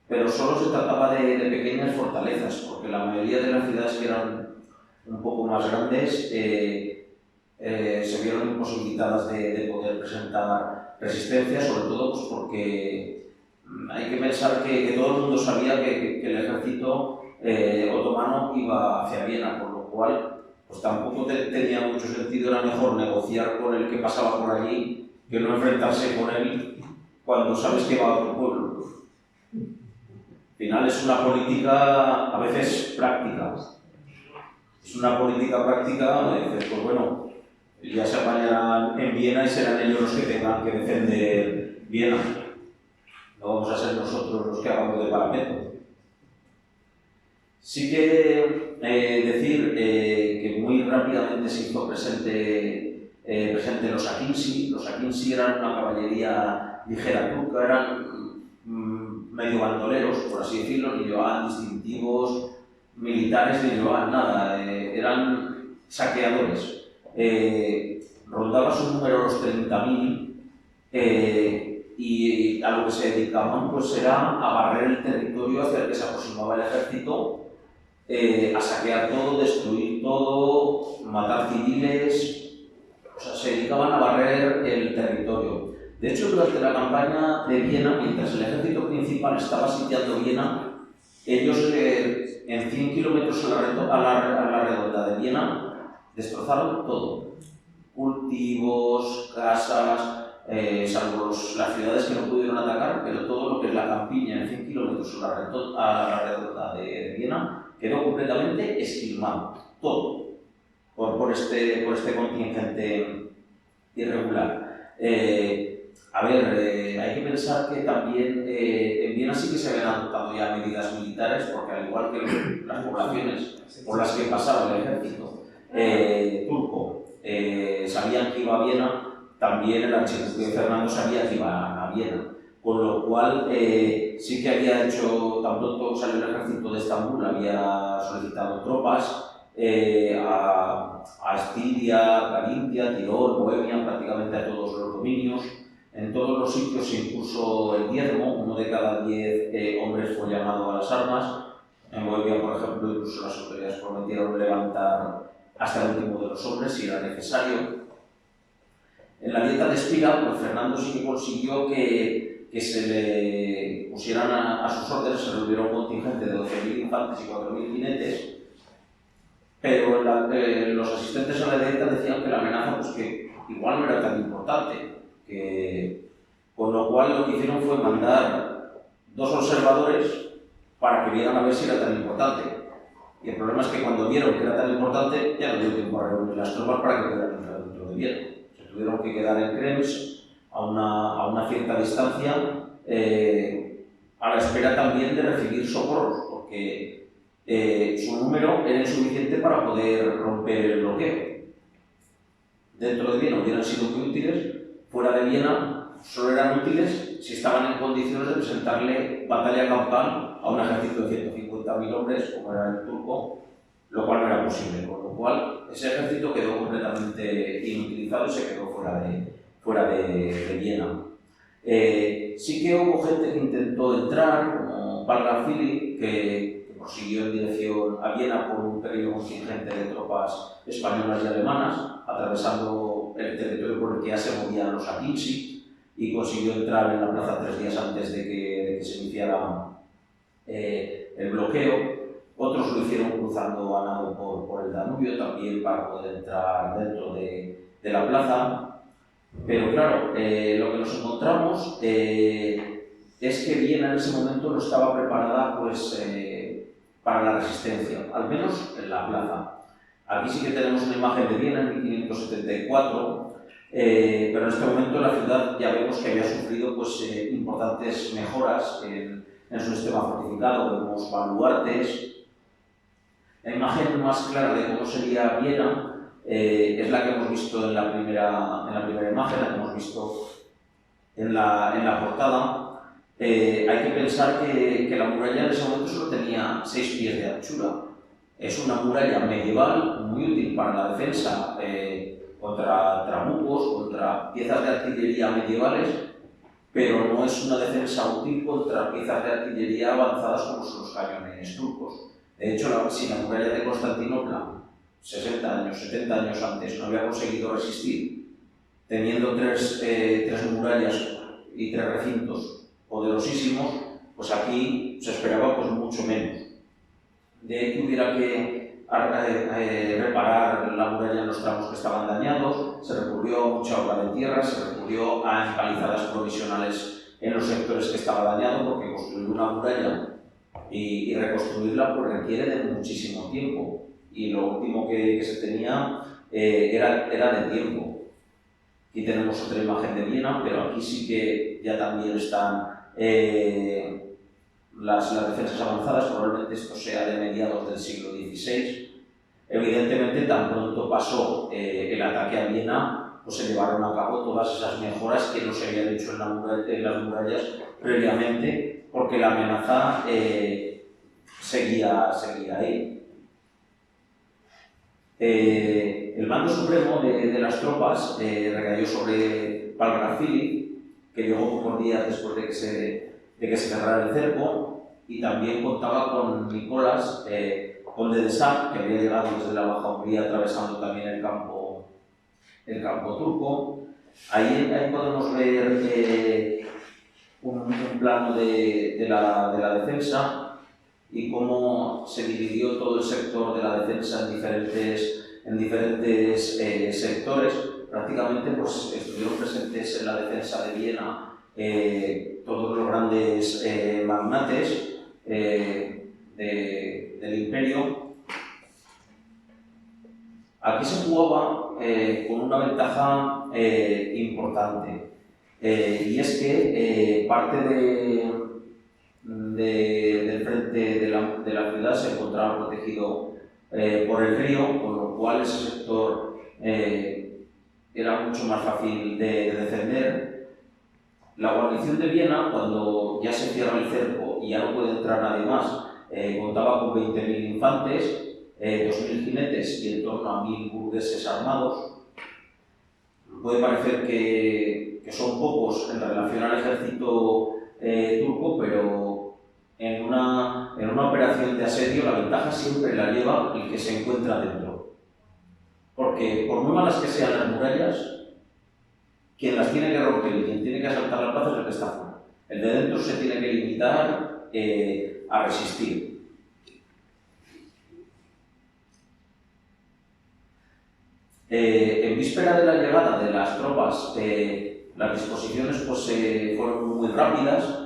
pero solo se trataba de pequeñas fortalezas, porque la mayoría de las ciudades que eran un poco más grandes se vieron imposibilitadas de poder presentar resistencia, sobre todo pues porque hay que pensar que todo el mundo sabía que el ejército otomano iba hacia Viena, por lo cual pues tampoco tenía mucho sentido, era mejor negociar con el que pasaba por allí que no enfrentarse con él cuando sabes que va a otro pueblo. Al final es una política a veces práctica. Es una política práctica, dices, pues bueno, ya se apañarán en Viena y serán ellos los que tengan que defender Viena. No vamos a ser nosotros los que hagamos de parapeto. Sí que decir que muy rápidamente se hizo presente los Akinci. Los Akinci eran una caballería ligera turca, eran medio bandoleros, por así decirlo, ni llevaban distintivos militares, ni llevaban nada, eran saqueadores. Rondaba su número los 30.000 y a lo que se dedicaban pues era a barrer el territorio hacia el que se aproximaba el ejército, a saquear todo, destruir todo, matar civiles, o sea, se dedicaban a barrer el territorio. De hecho, durante la campaña de Viena, mientras el ejército principal estaba sitiando Viena, ellos en 100 kilómetros a la redonda de Viena destrozaron todo. Cultivos, casas, salvo las ciudades que no pudieron atacar, pero todo lo que es la campiña en 100 kilómetros a la redonda de Viena quedó completamente esquilmado, todo, por este contingente irregular. Hay que pensar que también en Viena sí que se habían adoptado ya medidas militares, porque al igual que las poblaciones por las que pasaba el ejército turco sabían que iba a Viena, también el archiduque Fernando sabía que iba a Viena. Con lo cual sí que había hecho, tan pronto salió el ejército de Estambul, había solicitado tropas a Estiria, Carintia, Tirol, Bohemia, prácticamente a todos los dominios. En todos los sitios se impuso el diezmo, 1 de cada 10 hombres fue llamado a las armas. En Bohemia, por ejemplo, incluso las autoridades prometieron levantar hasta el último de los hombres si era necesario. En la dieta de Espira, pues Fernando sí que consiguió que se le pusieran a sus órdenes, se reunió un contingente de 12.000 infantes y 4.000 jinetes, pero los asistentes a la dieta decían que la amenaza pues que igual no era tan importante, con lo cual lo que hicieron fue mandar 2 observadores para que vieran a ver si era tan importante. Y el problema es que cuando vieron que era tan importante, ya no dio tiempo a reunir las tropas para que quedaran dentro de Viena. Se tuvieron que quedar en Krems, a una cierta distancia, a la espera también de recibir socorros, porque su número era insuficiente para poder romper el bloqueo. Dentro de Viena hubieran sido muy útiles, fuera de Viena solo eran útiles si estaban en condiciones de presentarle batalla campal a un ejército de 150.000 hombres, como era el turco, lo cual no era posible, con lo cual ese ejército quedó completamente inutilizado y se quedó fuera de Viena. Sí que hubo gente que intentó entrar, como Palgrafili, que prosiguió en dirección a Viena por un pequeño contingente de tropas españolas y alemanas, atravesando el territorio por el que ya se movían los Akinci, y consiguió entrar en la plaza 3 días antes de que se iniciara el bloqueo. Otros lo hicieron cruzando a nado por el Danubio también para poder entrar dentro de la plaza. Pero claro, lo que nos encontramos es que Viena en ese momento no estaba preparada para la resistencia, al menos en la plaza. Aquí sí que tenemos una imagen de Viena en 1574, pero en este momento la ciudad ya vemos que había sufrido importantes mejoras en su sistema fortificado. Vemos baluartes. La imagen más clara de cómo sería Viena es la que hemos visto en la primera imagen, la que hemos visto en la portada. Hay que pensar que la muralla en ese momento solo tenía 6 pies de anchura. Es una muralla medieval muy útil para la defensa contra trabucos, contra piezas de artillería medievales, pero no es una defensa útil contra piezas de artillería avanzadas como son los cañones turcos. De hecho, si la muralla de Constantinopla 60 años, 70 años antes no había conseguido resistir, teniendo tres murallas y 3 recintos poderosísimos, pues aquí se esperaba mucho menos. De que hubiera que reparar la muralla en los tramos que estaban dañados, se recurrió a mucha obra de tierra, se recurrió a empalizadas provisionales en los sectores que estaba dañado, porque construir una muralla y reconstruirla requiere de muchísimo tiempo. Y lo último que se tenía era de tiempo. Aquí tenemos otra imagen de Viena, pero aquí sí que ya también están las defensas avanzadas. Probablemente esto sea de mediados del siglo XVI. Evidentemente, tan pronto pasó el ataque a Viena, pues se llevaron a cabo todas esas mejoras que no se habían hecho en las murallas previamente, porque la amenaza seguía ahí. El mando supremo de las tropas recayó sobre Palgrafili, que llegó pocos días después de que se cerrara el cerco, y también contaba con Nicolás, conde de Sá, que había llegado desde la Baja Hungría atravesando también el campo turco. Ahí podemos ver un plano de la defensa y cómo se dividió todo el sector de la defensa en diferentes sectores. Prácticamente estuvieron presentes en la defensa de Viena todos los grandes magnates del imperio. Aquí se jugaba con una ventaja importante, y es que parte del frente de la ciudad se encontraba protegido por el río, con lo cual ese sector era mucho más fácil de defender. La guarnición de Viena, cuando ya se cierra el cerco y ya no puede entrar nadie más, contaba con 20.000 infantes, 2.000 jinetes y en torno a 1.000 burgueses armados. Puede parecer que son pocos en relación al ejército turco, pero en una operación de asedio la ventaja siempre la lleva el que se encuentra dentro. Porque por muy malas que sean las murallas, quien las tiene que romper y quien tiene que asaltar la plaza es el que está fuera. El de dentro se tiene que limitar a resistir. En víspera de la llegada de las tropas, las disposiciones fueron muy rápidas.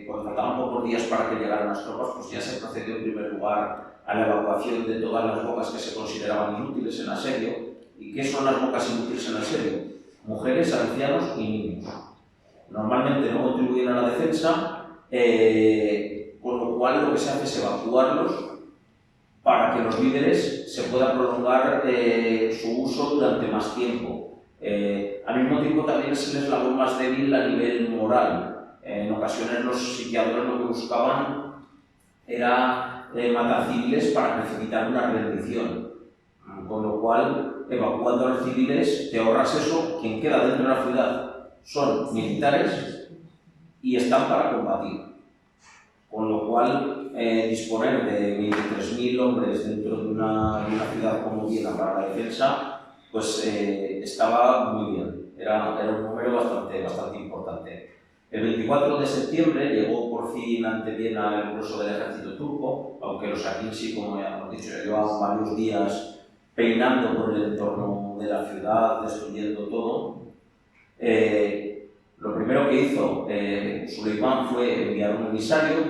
Cuando faltaban pocos días para que llegaran las tropas, pues ya se procedió en primer lugar a la evacuación de todas las bocas que se consideraban inútiles en asedio. ¿Y qué son las bocas inútiles en asedio? Mujeres, ancianos y niños. Normalmente no contribuían a la defensa, con lo cual lo que se hace es evacuarlos para que los víveres se pueda prolongar su uso durante más tiempo. Al mismo tiempo también es el eslabón más débil a nivel moral. En ocasiones los sitiadores lo que buscaban era matar civiles para precipitar una rendición, con lo cual, evacuando a los civiles, te ahorras eso. Quien queda dentro de la ciudad son militares y están para combatir, con lo cual disponer de 23.000 hombres dentro de una ciudad como Viena para la defensa, pues estaba muy bien, era un número bastante importante. El 24 de septiembre llegó por fin ante Viena el grueso del ejército turco, aunque los Akinci, como ya hemos dicho, llevaban varios días peinando por el entorno de la ciudad, destruyendo todo. Lo primero que hizo Suleimán fue enviar un emisario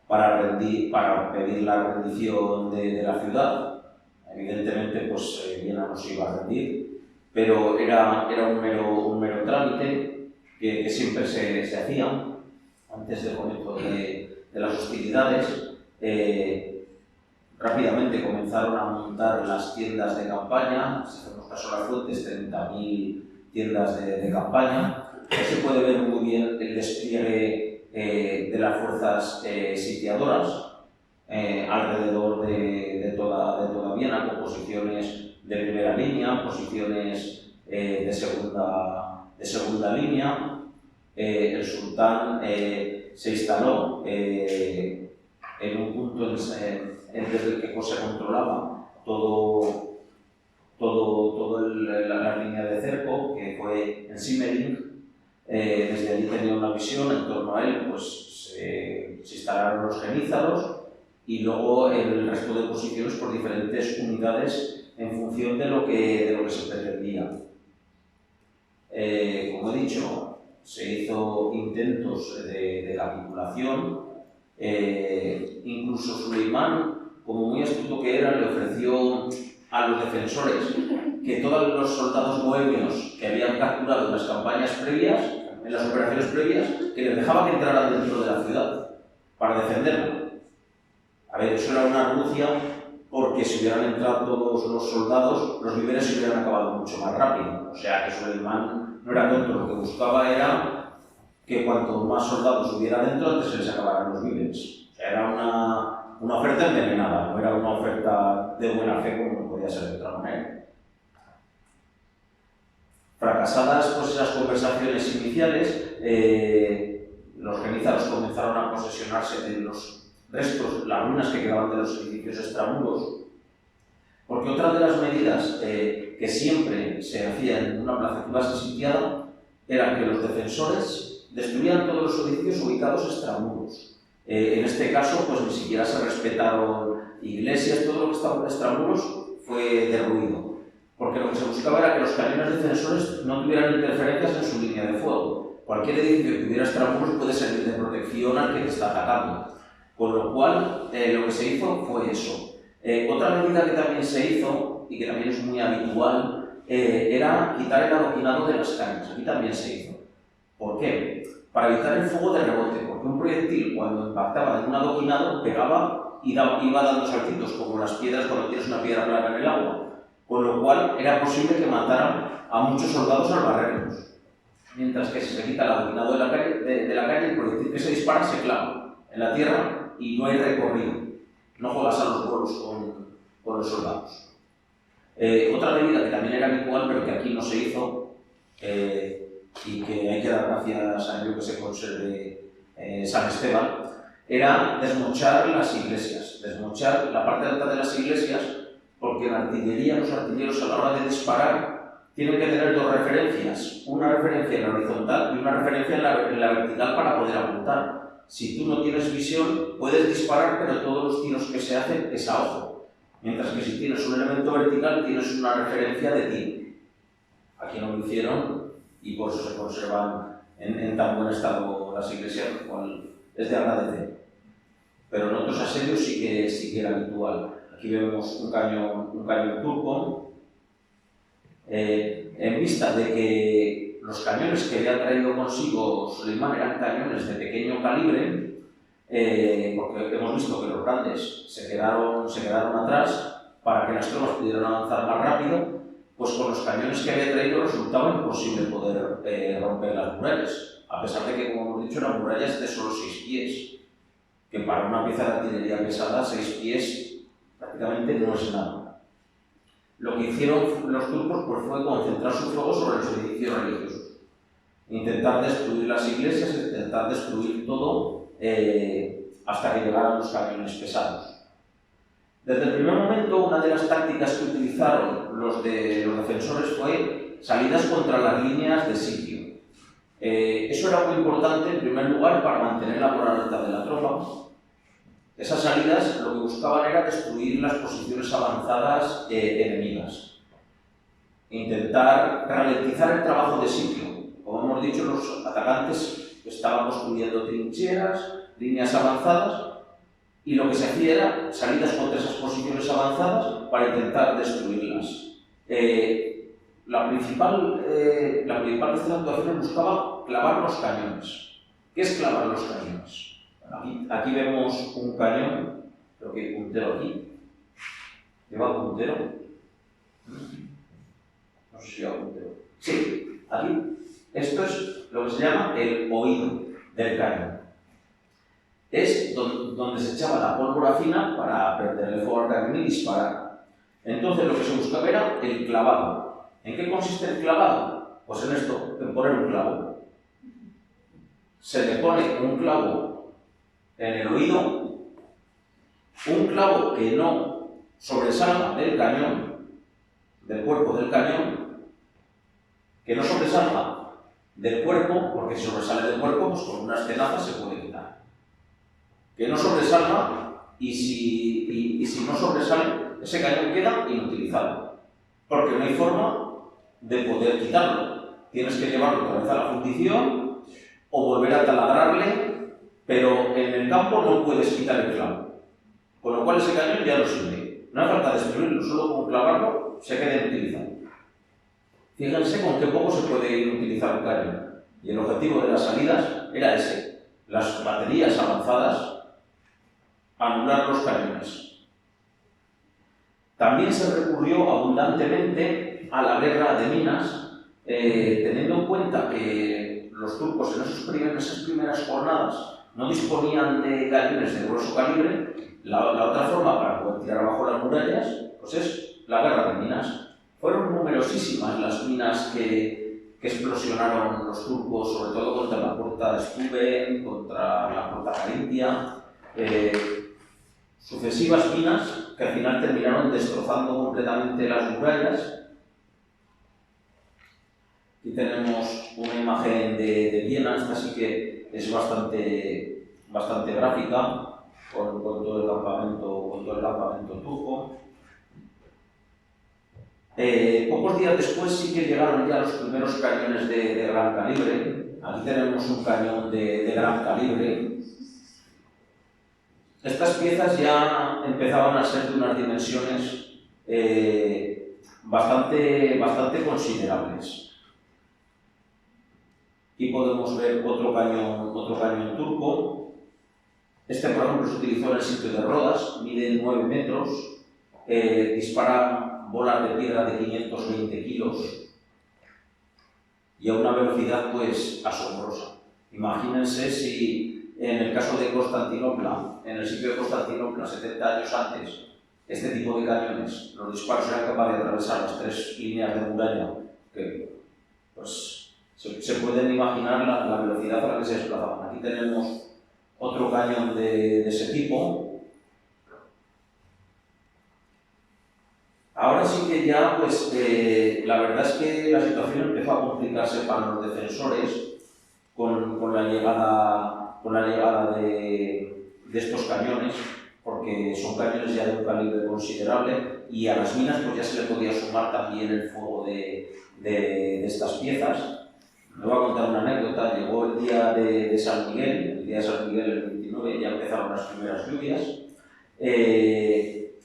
para pedir la rendición de la ciudad. Evidentemente, pues Viena no se iba a rendir, pero era un mero trámite que siempre se hacía antes del comienzo de las hostilidades. Rápidamente comenzaron a montar las tiendas de campaña, si hacemos caso a las fuentes, 30.000 tiendas de campaña. Ahí se puede ver muy bien el despliegue de las fuerzas sitiadoras alrededor de toda Viena, con posiciones de primera línea, posiciones de segunda línea. El sultán se instaló en un punto desde el que se controlaba la línea de cerco, que fue en Simmering. Desde allí tenía una visión, en torno a él pues se instalaron los genízaros y luego el resto de posiciones por diferentes unidades en función de lo que se pretendía. Como he dicho, se hizo intentos de capitulación. Incluso Suleimán, como muy astuto que era, le ofreció a los defensores que todos los soldados bohemios que habían capturado en las campañas previas, en las operaciones previas, que les dejaba que entraran dentro de la ciudad para defenderla. A ver, eso era una argucia, porque si hubieran entrado todos los soldados, los víveres se hubieran acabado mucho más rápido. O sea, que Suleimán no era tonto, lo que buscaba era que cuanto más soldados hubiera dentro, antes se les acabaran los víveres. O sea, era una oferta envenenada, no era una oferta de buena fe como no podía ser de otra manera. Fracasadas pues esas conversaciones iniciales, los genízaros comenzaron a posesionarse de los restos, las ruinas que quedaban de los edificios extramuros, porque otra de las medidas que siempre se hacía en una plaza que iba a ser sitiada era que los defensores destruían todos los edificios ubicados extramuros. En este caso, pues ni siquiera se respetaron iglesias, todo lo que estaba extramuros fue derruido, porque lo que se buscaba era que los cañones defensores no tuvieran interferencias en su línea de fuego. Cualquier edificio que tuviera extramuros puede servir de protección al que te está atacando. Con lo cual, lo que se hizo fue eso. Otra medida que también se hizo, y que también es muy habitual, era quitar el adoquinado de las cañas. Aquí también se hizo. ¿Por qué? Para evitar el fuego de rebote, porque un proyectil cuando impactaba en un adoquinado pegaba y iba dando saltitos, como las piedras cuando tienes una piedra plana en el agua. Con lo cual era posible que mataran a muchos soldados al barrerlos. Mientras que si se quita el adoquinado de la calle, el proyectil que se dispara se clava en la tierra y no hay recorrido. No juegas a los vuelos con los soldados. Otra medida que también era habitual, pero que aquí no se hizo, y que hay que dar gracias a ello que se conserve San Esteban, era desmochar las iglesias, desmochar la parte alta de las iglesias, porque en artillería los artilleros a la hora de disparar tienen que tener dos referencias, una referencia en la horizontal y una referencia en la vertical para poder apuntar. Si tú no tienes visión, puedes disparar, pero todos los tiros que se hacen es a ojo. Mientras que si tienes un elemento vertical, tienes una referencia de tiro. Aquí no lo hicieron y por eso se conservan en tan buen estado las iglesias, lo cual es de agradecer. Pero en otros asedios sí que era habitual. Aquí vemos un cañón turco. En vista de que los cañones que había traído consigo Suleimán eran cañones de pequeño calibre, porque hemos visto que los grandes se quedaron atrás para que las tropas pudieran avanzar más rápido. Pues con los cañones que había traído resultaba imposible poder romper las murallas, a pesar de que, como hemos dicho, eran murallas de solo 6 pies, que para una pieza de artillería pesada 6 pies prácticamente no es nada. Lo que hicieron los turcos pues, fue concentrar su fuego sobre los edificios religiosos, intentar destruir las iglesias, intentar destruir todo hasta que llegaran los cañones pesados. Desde el primer momento, una de las tácticas que utilizaron los defensores fue salidas contra las líneas de sitio. Eso era muy importante, en primer lugar, para mantener la moral alta de la tropa. Esas salidas lo que buscaban era destruir las posiciones avanzadas enemigas. Intentar ralentizar el trabajo de sitio. Como hemos dicho, los atacantes estaban construyendo trincheras, líneas avanzadas, y lo que se hacía era salidas contra esas posiciones avanzadas para intentar destruirlas. La principal de estas actuaciones buscaba clavar los cañones. ¿Qué es clavar los cañones? Aquí vemos un cañón, creo que hay puntero aquí. ¿Lleva puntero? No sé si lleva puntero. Sí, aquí. Esto es lo que se llama el oído del cañón. Es donde se echaba la pólvora fina para perder el fuego al cañón y disparar. Entonces lo que se buscaba era el clavado. ¿En qué consiste el clavado? Pues en esto, en poner un clavo. Se le pone un clavo en el oído, un clavo que no sobresalga del cañón, del cuerpo del cañón, que no sobresalga del cuerpo, porque si sobresale del cuerpo, pues con unas tenazas se puede quitar. Que no sobresalga, y si no sobresale, ese cañón queda inutilizado, porque no hay forma de poder quitarlo. Tienes que llevarlo otra vez a la fundición o volver a taladrarle, pero en el campo no puedes quitar el clavo, con lo cual ese cañón ya no sirve. No hace falta destruirlo, solo con clavarlo se queda inutilizado. Fíjense con qué poco se puede inutilizar un cañón. Y el objetivo de las salidas era ese: las baterías avanzadas, anular los cañones. También se recurrió abundantemente a la guerra de minas, teniendo en cuenta que los turcos en esas primeras jornadas no disponían de cañones de grueso calibre. La otra forma para poder tirar abajo las murallas pues es la guerra de minas. Fueron numerosísimas las minas que explosionaron los turcos, sobre todo contra la puerta de Stube, contra la puerta Carintia. Sucesivas minas que al final terminaron destrozando completamente las murallas. Aquí tenemos una imagen de Viena, esta sí que es bastante gráfica, con todo el campamento turco. Pocos días después sí que llegaron ya los primeros cañones de gran calibre. Aquí tenemos un cañón de gran calibre. Estas piezas ya empezaban a ser de unas dimensiones bastante considerables. Aquí podemos ver otro cañón turco. Este, por ejemplo, se utilizó en el sitio de Rodas, mide 9 metros, dispara bolas de piedra de 520 kilos y a una velocidad pues asombrosa. Imagínense si en el caso de Constantinopla, en el sitio de Constantinopla, 70 años antes, este tipo de cañones, los disparos eran capaces de atravesar las 3 líneas de muralla, que pues se pueden imaginar la velocidad a la que se desplazaban. Aquí tenemos otro cañón de ese tipo. Ahora sí que ya, pues, la verdad es que la situación empezó a complicarse para los defensores con la llegada de estos cañones, porque son cañones ya de un calibre considerable y a las minas pues ya se le podía sumar también el fuego de estas piezas. Me voy a contar una anécdota. Llegó el día de San Miguel, el 29, ya empezaron las primeras lluvias.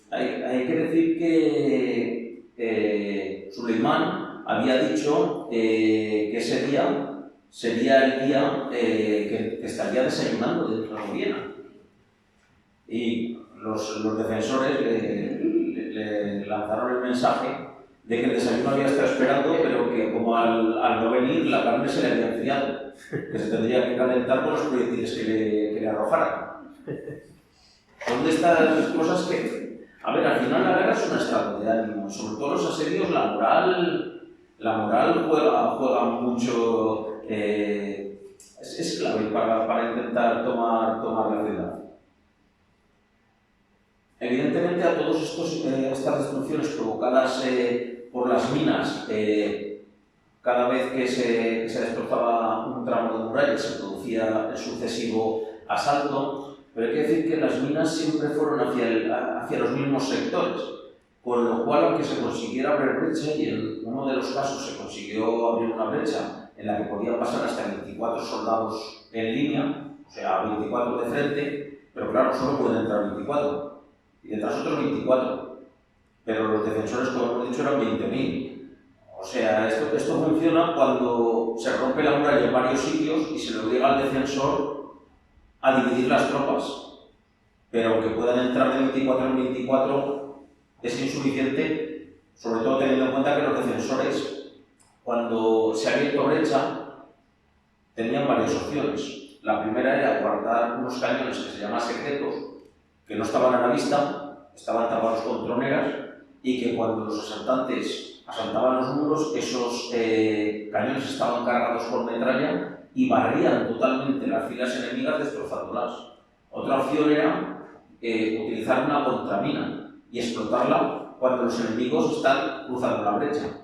Hay que decir que Suleimán había dicho que ese día sería el día que estaría desayunando dentro de Viena. Y los defensores le lanzaron el mensaje de que el desayuno había estado esperando, pero que como al no venir la carne se le había enfriado, que se tendría que calentar con los proyectiles que le arrojaran. Son de estas cosas que, a ver, al final la guerra es un estado de ánimo, sobre todo los asedios, la moral juega mucho, es clave para intentar tomar la ciudad. Evidentemente a todas estas destrucciones provocadas por las minas, cada vez que se destrozaba un tramo de muralla se producía el sucesivo asalto, pero hay que decir que las minas siempre fueron hacia los mismos sectores, con lo cual aunque se consiguiera abrir brecha, y en uno de los casos se consiguió abrir una brecha en la que podían pasar hasta 24 soldados en línea, o sea, 24 de frente, pero claro, solo pueden entrar 24. Y detrás otros 24, pero los defensores, como hemos dicho, eran 20.000. O sea, esto funciona cuando se rompe la muralla en varios sitios y se le obliga al defensor a dividir las tropas. Pero aunque puedan entrar de 24 en 24, es insuficiente, sobre todo teniendo en cuenta que los defensores, cuando se ha abierto brecha, tenían varias opciones. La primera era guardar unos cañones que se llaman secretos, que no estaban a la vista, estaban tapados con troneras, y que cuando los asaltantes asaltaban los muros, esos cañones estaban cargados con metralla y barrían totalmente las filas enemigas destrozándolas. Otra opción era utilizar una contramina y explotarla cuando los enemigos están cruzando la brecha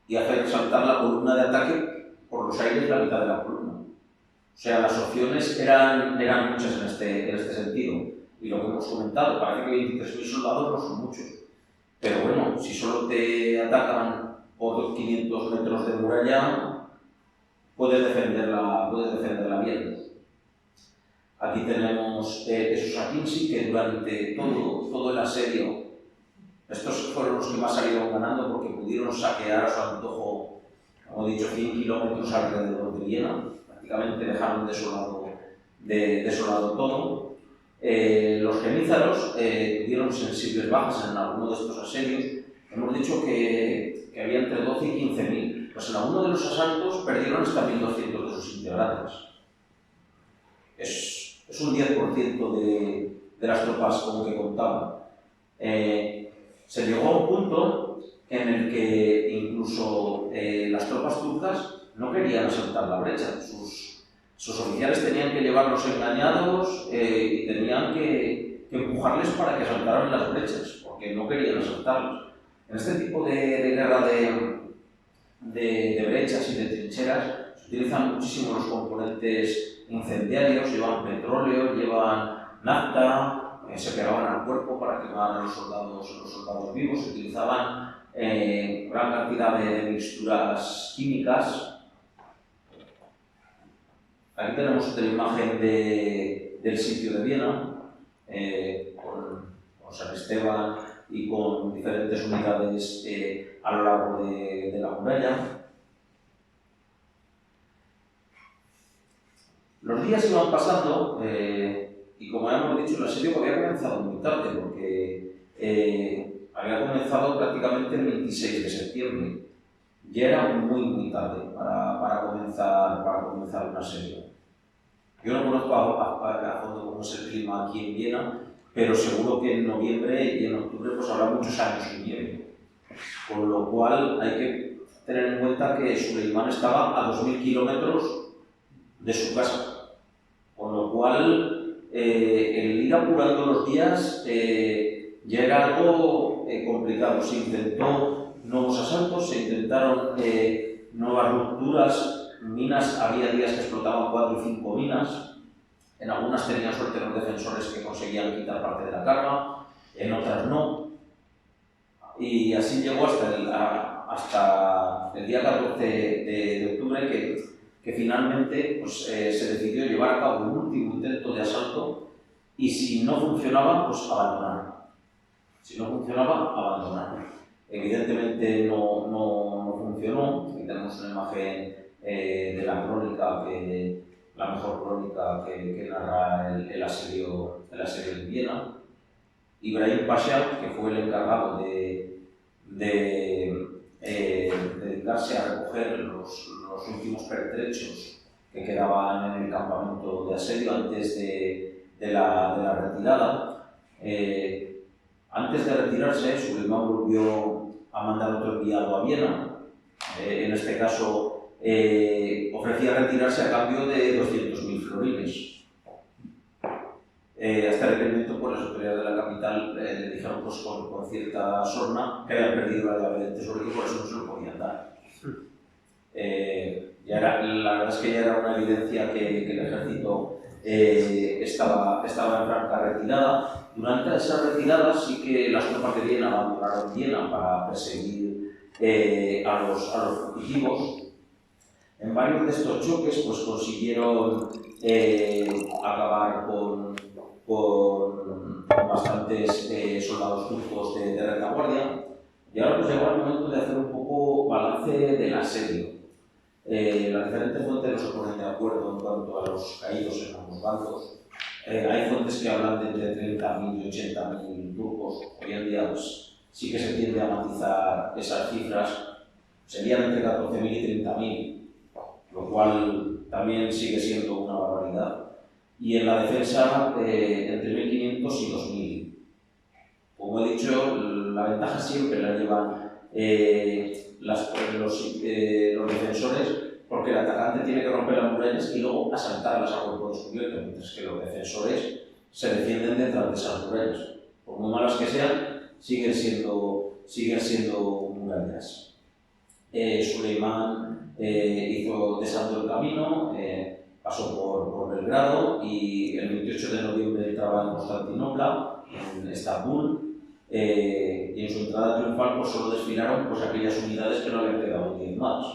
y hacer saltar la columna de ataque por los aires la mitad de la columna. O sea, las opciones eran muchas en este sentido. Y lo que hemos comentado, parece que 23.000 soldados no son muchos. Pero bueno, si solo te atacan por 500 metros de muralla, puedes defenderla bien. Aquí tenemos esos Akinci que durante todo el asedio, estos fueron los que más salieron ganando porque pudieron saquear a su antojo, como he dicho, 100 kilómetros alrededor de Viena. Prácticamente dejaron desolado todo. Los genízaros tuvieron sensibles bajas en alguno de estos asedios. Hemos dicho que había entre 12 y 15.000. Pues en alguno de los asaltos perdieron hasta 1.200 de sus integrantes. Es un 10% de las tropas con que contaban. Se llegó a un punto en el que incluso las tropas turcas no querían asaltar la brecha. Sus oficiales tenían que llevarlos engañados y tenían que empujarles para que asaltaran las brechas, porque no querían asaltarlos. En este tipo de guerra de brechas y de trincheras se utilizan muchísimo los componentes incendiarios, llevan petróleo, llevan nafta, se pegaban al cuerpo para quemar a los soldados vivos, se utilizaban gran cantidad de mixturas químicas. Aquí tenemos otra imagen del sitio de Viena, con San Esteban y con diferentes unidades a lo largo de la muralla. Los días iban pasando y, como ya hemos dicho, el asedio había comenzado muy tarde, porque había comenzado prácticamente el 26 de septiembre. Ya era muy tarde para comenzar un asedio. Yo no conozco a fondo cómo es el clima aquí en Viena, pero seguro que en noviembre y en octubre pues habrá muchos años sin nieve. Con lo cual hay que tener en cuenta que Suleimán estaba a 2.000 kilómetros de su casa. Con lo cual el ir apurando los días ya era algo complicado. Se intentó nuevos asaltos, se intentaron nuevas rupturas. Minas, había días que explotaban 4 y 5 minas. En algunas tenían suerte los defensores que conseguían quitar parte de la carga, en otras no. Y así llegó hasta el día 14 de octubre que finalmente pues, se decidió llevar a cabo un último intento de asalto y si no funcionaba, pues abandonar. Evidentemente no funcionó. Aquí tenemos una imagen de la crónica, la mejor crónica que narra el asedio de Viena. Ibrahim Pasha, que fue el encargado de dedicarse a recoger los últimos pertrechos que quedaban en el campamento de asedio antes de la retirada. Antes de retirarse, Suleiman volvió a mandar otro enviado a Viena. En este caso, ofrecía retirarse a cambio de 200.000 florines. A este requerimiento, pues, las autoridades de la capital le dijeron, pues, con cierta sorna, que habían perdido la llave del tesoro y por eso no se lo podían dar. La verdad es que ya era una evidencia que el ejército estaba en franca retirada. Durante esa retirada sí que las tropas de Viena abandonaron Viena para perseguir a los fugitivos. En varios de estos choques, pues, consiguieron acabar con bastantes soldados turcos de retaguardia. Y ahora pues llegó el momento de hacer un poco balance del asedio. Las diferentes fuentes no se ponen de acuerdo en cuanto a los caídos en ambos bandos. Hay fuentes que hablan de entre 30.000 y 80.000 turcos. Hoy en día pues, sí que se tiende a matizar esas cifras. Serían entre 14.000 y 30.000, lo cual también sigue siendo una barbaridad. Y en la defensa, entre 1.500 y 2.000. Como he dicho, la ventaja siempre la llevan los defensores, porque el atacante tiene que romper las murallas y luego asaltarlas a cuerpo descubierto, mientras que los defensores se defienden detrás de esas murallas. Por muy malas que sean, siguen siendo murallas. Suleiman desandó el camino, pasó por Belgrado y el 28 de noviembre entraba en Constantinopla, en Estambul, y en su entrada triunfal pues, solo desfilaron pues, aquellas unidades que no habían quedado diezmadas.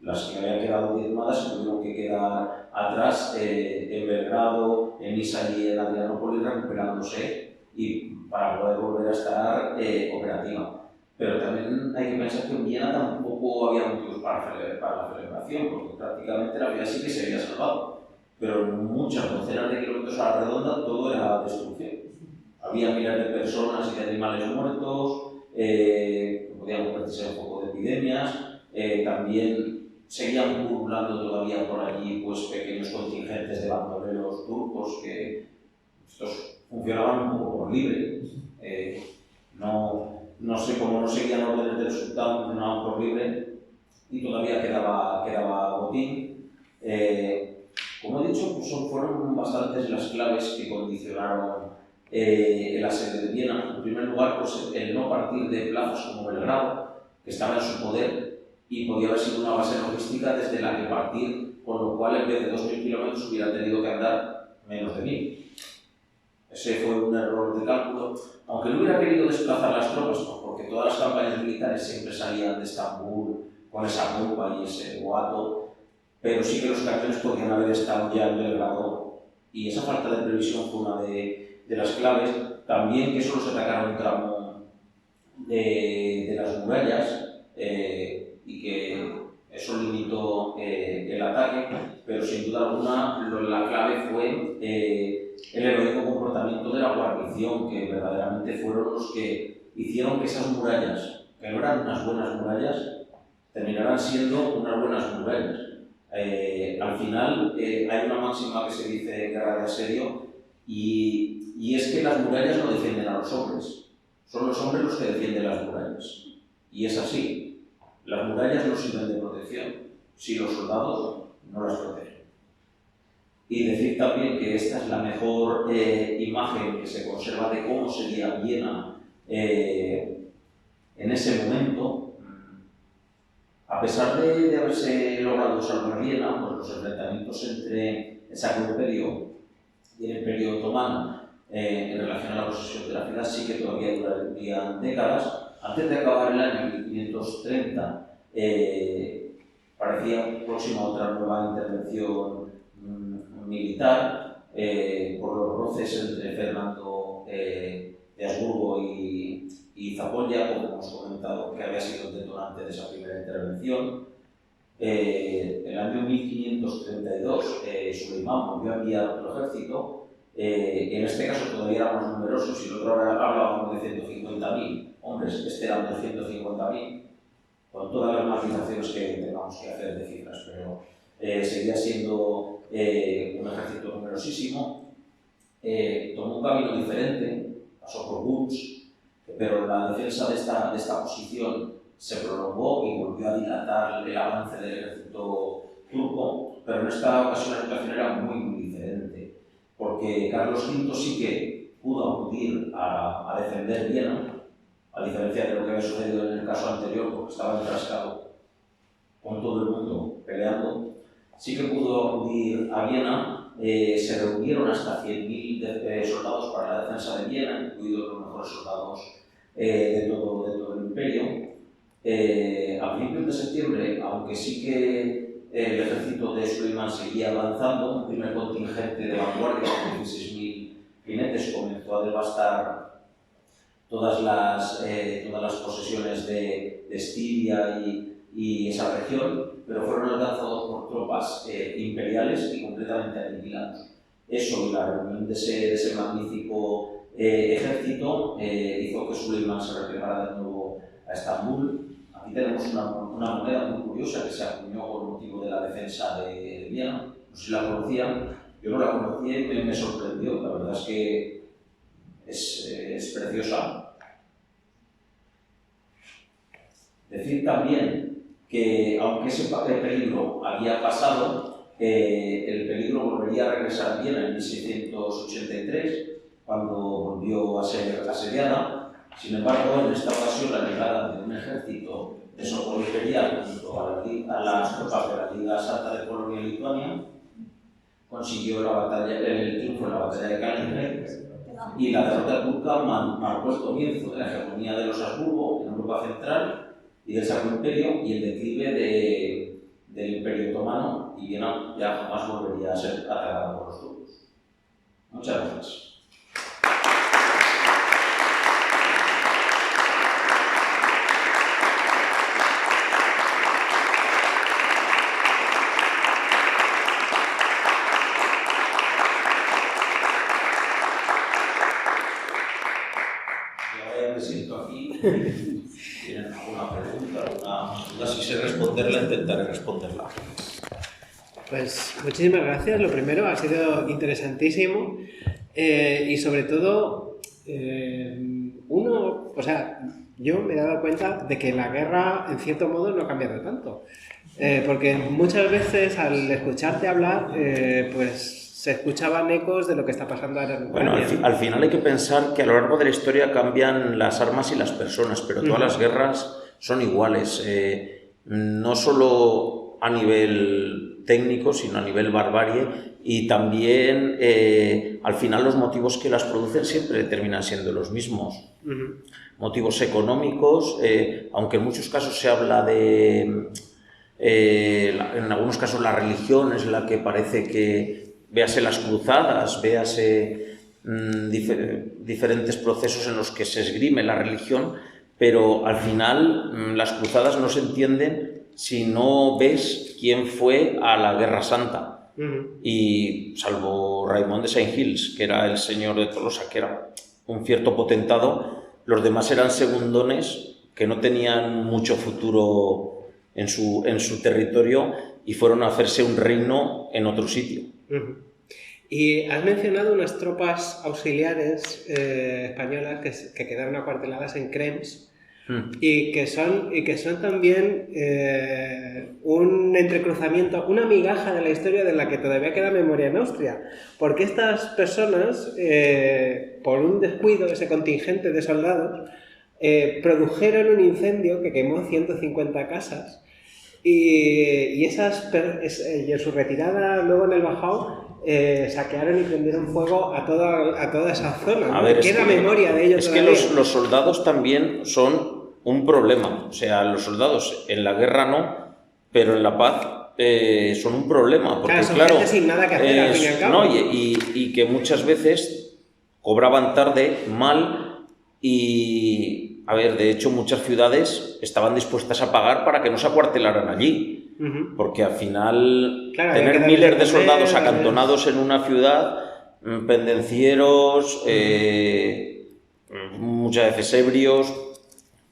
Las que habían quedado diezmadas se tuvieron que quedar atrás en Belgrado, en Nisa y en Adrianópolis recuperándose y para poder volver a estar operativa. Pero también hay que pensar que en Viena tampoco había motivos para la celebración, porque prácticamente la vida sí que se había salvado. Pero en muchas docenas de kilómetros a la redonda todo era destrucción. Había miles de personas y de animales muertos, que podían convertirse en foco de epidemias. También seguían pululando todavía por allí pues, pequeños contingentes de bandoleros turcos que estos funcionaban un poco por libre. No sé cómo no seguían órdenes del sultán, funcionaban por libre y todavía quedaba botín. Como he dicho, pues fueron bastantes las claves que condicionaron el asedio de Viena. En primer lugar, pues, el no partir de plazas como Belgrado, que estaba en su poder y podía haber sido una base logística desde la que partir, con lo cual en vez de 2.000 kilómetros hubiera tenido que andar menos de 1.000. Ese fue un error de cálculo, aunque no hubiera querido desplazar las tropas, porque todas las campañas militares siempre salían de Estambul con esa pompa y ese boato, pero sí que los cañones podían haber estado ya en Belgrado, y esa falta de previsión fue una de las claves. También que solo se atacara un tramo de las murallas y que eso limitó el ataque, pero sin duda alguna la clave fue el heroico comportamiento de la guarnición, que verdaderamente fueron los que hicieron que esas murallas, que no eran unas buenas murallas, terminaran siendo unas buenas murallas. Al final hay una máxima que se dice en guerra de asedio y es que las murallas no defienden a los hombres, son los hombres los que defienden las murallas. Y es así, las murallas no sirven de protección si los soldados no las protegen. Y decir también que esta es la mejor imagen que se conserva de cómo sería Viena en ese momento. A pesar de haberse logrado salvar Viena, pues los enfrentamientos entre el Sacro Imperio y el Imperio Otomano en relación a la posesión de la ciudad sí que todavía durarían décadas. Antes de acabar el año 1530, parecía próxima a otra nueva intervención militar por los roces entre Fernando de Habsburgo y y Zapolla, como hemos comentado, que había sido el detonante de esa primera intervención. En el año 1532, Suleimán volvió a enviar otro ejército. En este caso todavía éramos numerosos y el otro hablábamos de 150.000 hombres, este eran 250.000, con todas las matizaciones que tengamos que hacer de cifras, pero seguía siendo un ejército numerosísimo. Tomó un camino diferente, pasó por Buns, pero la defensa de esta posición se prolongó y volvió a dilatar el avance del ejército turco, pero en esta ocasión la situación era muy diferente, porque Carlos V sí que pudo acudir a defender Viena, a diferencia de lo que había sucedido en el caso anterior, porque estaba enfrascado con todo el mundo peleando. Sí que pudo acudir a Viena, se reunieron hasta 100.000 soldados para la defensa de Viena, incluidos los mejores soldados de todo el imperio. A principios de septiembre, aunque sí que el ejército de Suleimán seguía avanzando, un primer contingente de vanguardia con 16.000 jinetes comenzó a devastar todas las posesiones de Estiria y esa región, pero fueron alcanzados por tropas imperiales y completamente aniquilados. Eso y la reunión de ese magnífico ejército hizo que Suleimán se replegara de nuevo a Estambul. Aquí tenemos una moneda muy curiosa que se acuñó por motivo de la defensa de Viena. No sé si la conocían, yo no la conocía y me sorprendió. La verdad es que es preciosa. Decir también que, aunque ese peligro había pasado, el peligro volvería a regresar a Viena en 1683, cuando volvió a ser asediada. Sin embargo, en esta ocasión, la llegada de un ejército de socorro imperial junto a las tropas de la Liga Santa de Polonia y Lituania consiguió el triunfo en la batalla de Kaliningrad, y la derrota turca marcó el comienzo de la hegemonía de los Habsburgo en Europa Central y del Sacro Imperio y el declive del Imperio Otomano, y Viena ya jamás volvería a ser atacada por los turcos. Muchas gracias. ¿Tienen alguna pregunta, alguna duda? Si sé responderla, intentaré responderla. Pues muchísimas gracias. Lo primero, ha sido interesantísimo y sobre todo, yo me he dado cuenta de que la guerra, en cierto modo, no ha cambiado tanto. Porque muchas veces al escucharte hablar, pues se escuchaban ecos de lo que está pasando ahora en Ucrania. Bueno, al final hay que pensar que a lo largo de la historia cambian las armas y las personas, pero todas las guerras son iguales, no solo a nivel técnico, sino a nivel barbarie, y también al final los motivos que las producen siempre terminan siendo los mismos. Motivos económicos, aunque en muchos casos se habla de... en algunos casos la religión es la que parece que... Véase las cruzadas, véase diferentes procesos en los que se esgrime la religión, pero al final las cruzadas no se entienden si no ves quién fue a la Guerra Santa. Y salvo Raimon de Saint-Gilles, que era el señor de Tolosa, que era un cierto potentado, los demás eran segundones que no tenían mucho futuro en su territorio y fueron a hacerse un reino en otro sitio. Y has mencionado unas tropas auxiliares españolas que quedaron acuarteladas en Krems y que son también un entrecruzamiento, una migaja de la historia de la que todavía queda memoria en Austria, porque estas personas, por un descuido de ese contingente de soldados, produjeron un incendio que quemó 150 casas. Y en su retirada luego en el Bajau saquearon y prendieron fuego a toda esa zona, ¿no? Queda memoria de ellos. Es todavía. Que los soldados también son un problema. O sea, los soldados en la guerra no, pero en la paz son un problema. Porque, claro, gente sin nada que hacer, al fin y al cabo. No, y que muchas veces cobraban tarde, mal, y a ver, de hecho muchas ciudades estaban dispuestas a pagar para que no se acuartelaran allí, porque al final Claro, tener miles de soldados acantonados en una ciudad, pendencieros, muchas veces ebrios.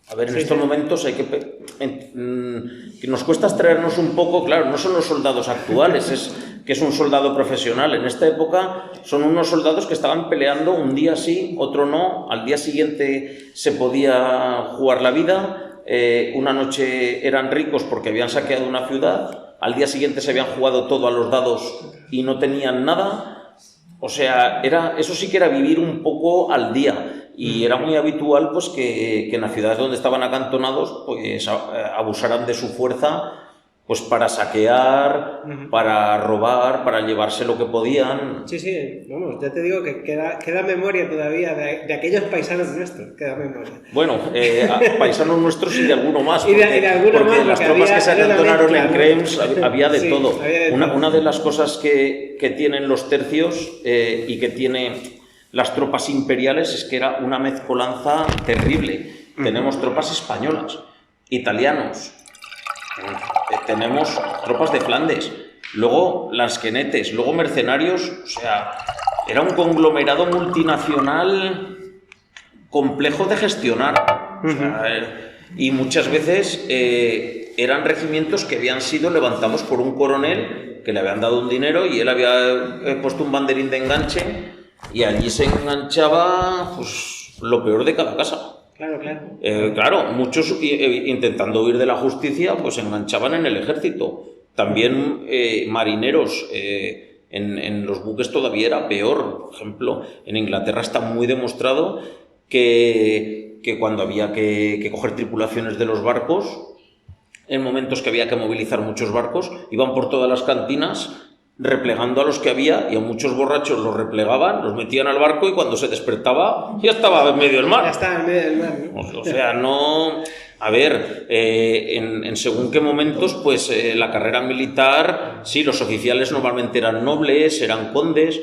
A ver, en estos momentos hay que nos cuesta extraernos un poco, claro, no son los soldados actuales, que es un soldado profesional. En esta época son unos soldados que estaban peleando un día sí, otro no, al día siguiente se podía jugar la vida, una noche eran ricos porque habían saqueado una ciudad, al día siguiente se habían jugado todo a los dados y no tenían nada. O sea, eso sí que era vivir un poco al día. Y era muy habitual pues que en las ciudades donde estaban acantonados pues abusaran de su fuerza pues para saquear, para robar, para llevarse lo que podían. Sí, vamos, ya te digo que queda memoria todavía de aquellos paisanos nuestros, queda memoria. Bueno, paisanos nuestros y de alguno más, porque las tropas que se acantonaron en Krems había de todo. Una de las cosas que tienen los tercios y que tiene las tropas imperiales es que era una mezcolanza terrible. Tenemos tropas españolas, italianos, tenemos tropas de Flandes, luego lansquenetes, luego mercenarios. O sea, era un conglomerado multinacional complejo de gestionar. O sea, y muchas veces eran regimientos que habían sido levantados por un coronel que le habían dado un dinero y él había puesto un banderín de enganche. Y allí se enganchaba pues lo peor de cada casa. Claro, muchos intentando huir de la justicia pues se enganchaban en el ejército. También marineros, en los buques todavía era peor. Por ejemplo, en Inglaterra está muy demostrado que cuando había que coger tripulaciones de los barcos, en momentos que había que movilizar muchos barcos, iban por todas las cantinas replegando a los que había, y a muchos borrachos los replegaban, los metían al barco y cuando se despertaba ya estaba en medio del mar. Ya estaba en medio del mar, ¿no? O sea, no... A ver, en según qué momentos, pues la carrera militar, sí, los oficiales normalmente eran nobles, eran condes,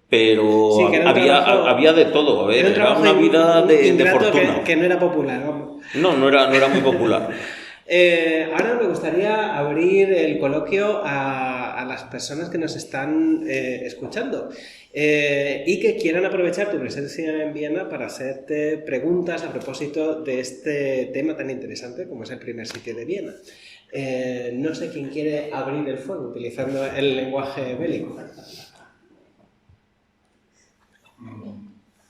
pero sí, había de todo. A ver, era una vida de fortuna. Que no era popular, vamos. No era muy popular. Ahora me gustaría abrir el coloquio a las personas que nos están escuchando y que quieran aprovechar tu presencia en Viena para hacerte preguntas a propósito de este tema tan interesante como es el primer sitio de Viena. No sé quién quiere abrir el fuego utilizando el lenguaje bélico.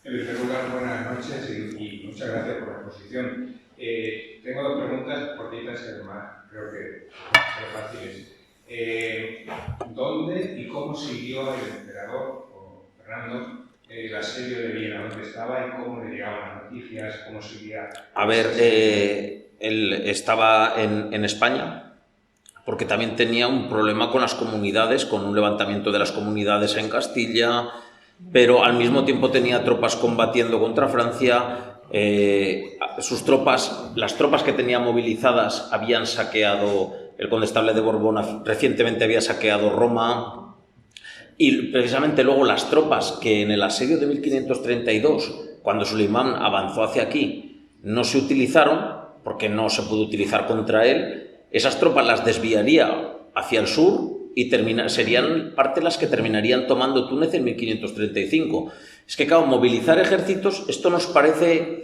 En primer lugar, buenas noches y muchas gracias por la exposición. Tengo dos preguntas cortitas y además creo que son fáciles. ¿Dónde y cómo siguió el emperador Fernando el asedio de Viena? ¿Dónde estaba y cómo le llegaban las noticias? ¿Cómo seguía? A ver, él estaba en España porque también tenía un problema con las comunidades, con un levantamiento de las comunidades en Castilla, pero al mismo tiempo tenía tropas combatiendo contra Francia. Sus tropas, las tropas que tenía movilizadas habían saqueado, el condestable de Borbón recientemente había saqueado Roma, y precisamente luego las tropas que en el asedio de 1532, cuando Suleimán avanzó hacia aquí, no se utilizaron, porque no se pudo utilizar contra él, esas tropas las desviaría hacia el sur y serían parte las que terminarían tomando Túnez en 1535. Es que, claro, movilizar ejércitos, esto nos parece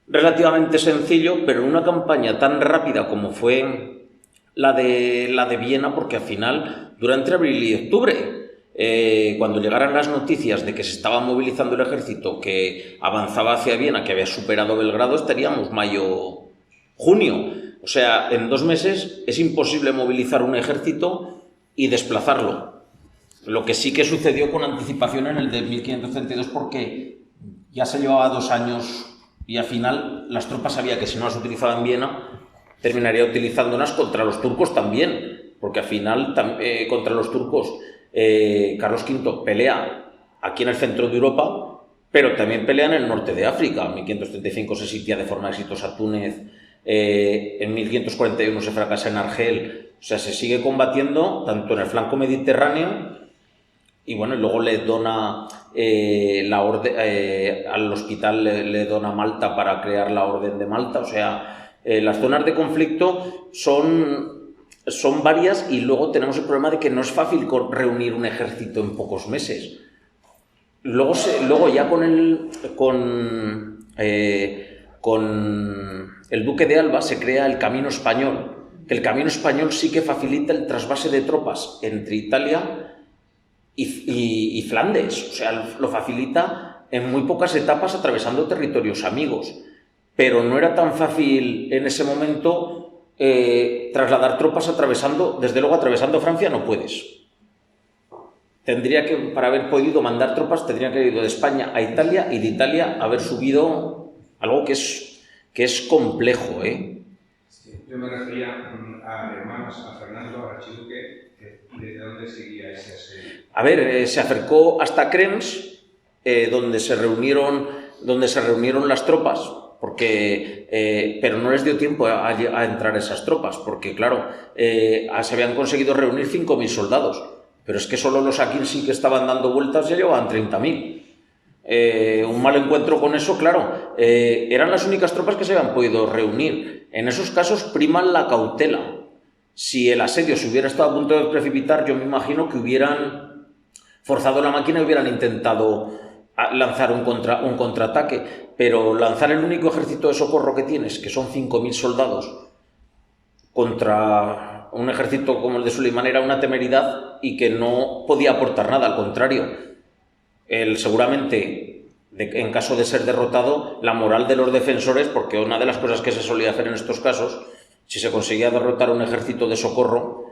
relativamente sencillo, pero en una campaña tan rápida como fue la de Viena, porque al final, durante abril y octubre, cuando llegaran las noticias de que se estaba movilizando el ejército, que avanzaba hacia Viena, que había superado Belgrado, estaríamos mayo, junio. O sea, en 2 meses es imposible movilizar un ejército y desplazarlo. Lo que sí que sucedió con anticipación en el de 1532, porque ya se llevaba 2 años y al final las tropas sabía que si no las utilizaba en Viena, terminaría utilizándolas contra los turcos también, porque al final contra los turcos Carlos V pelea aquí en el centro de Europa, pero también pelea en el norte de África. En 1535 se sitia de forma exitosa Túnez, en 1541 se fracasa en Argel. O sea, se sigue combatiendo tanto en el flanco mediterráneo y bueno, y luego le dona la orden, al hospital le dona Malta para crear la Orden de Malta. O sea, las zonas de conflicto son varias, y luego tenemos el problema de que no es fácil reunir un ejército en pocos meses. Luego ya con el duque de Alba se crea el Camino Español, que el Camino Español sí que facilita el trasvase de tropas entre Italia y Flandes. O sea, lo facilita en muy pocas etapas atravesando territorios amigos, pero no era tan fácil en ese momento trasladar tropas desde luego atravesando Francia no puedes. Para haber podido mandar tropas, tendría que haber ido de España a Italia, y de Italia haber subido algo que es complejo, ¿eh? Sí, yo me refería a hermanos, a Fernando, al archiduque, y desde dónde seguía ese asedio. A ver, se acercó hasta Krems, donde se reunieron las tropas, pero no les dio tiempo a entrar esas tropas, porque claro, se habían conseguido reunir 5.000 soldados. Pero es que solo los Akinci que estaban dando vueltas ya llevaban 30.000. Un mal encuentro con eso, claro. Eran las únicas tropas que se habían podido reunir. En esos casos priman la cautela. Si el asedio se hubiera estado a punto de precipitar, yo me imagino que hubieran forzado la máquina y hubieran intentado lanzar un contraataque. Pero lanzar el único ejército de socorro que tienes, que son 5.000 soldados, contra un ejército como el de Suleimán, era una temeridad, y que no podía aportar nada. Al contrario, él seguramente, en caso de ser derrotado, la moral de los defensores, porque una de las cosas que se solía hacer en estos casos, si se conseguía derrotar un ejército de socorro,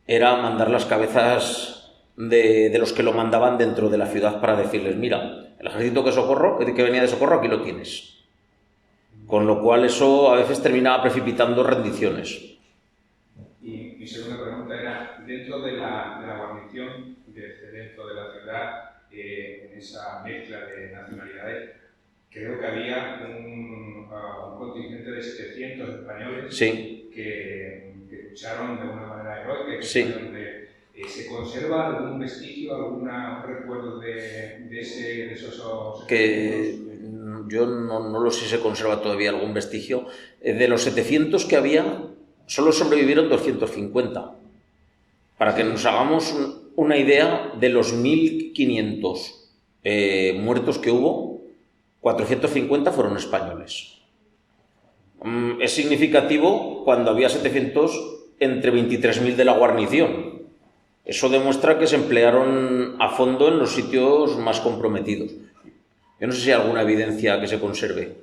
era mandar las cabezas de los que lo mandaban dentro de la ciudad para decirles: mira, el ejército que venía de socorro, aquí lo tienes. Con lo cual eso a veces terminaba precipitando rendiciones. Y mi segunda pregunta era, dentro de la guarnición, dentro de la ciudad, en esa mezcla de nacionalidades, creo que había un contingente de 700 españoles, sí, que lucharon de una manera heroica. Sí. ¿Se conserva algún vestigio, algún recuerdo de esos? Que yo no lo sé si se conserva todavía algún vestigio. De los 700 que había, solo sobrevivieron 250. Para que nos hagamos una idea, de los 1.500 muertos que hubo, 450 fueron españoles. Es significativo cuando había 700 entre 23.000 de la guarnición. Eso demuestra que se emplearon a fondo en los sitios más comprometidos. Yo no sé si hay alguna evidencia que se conserve.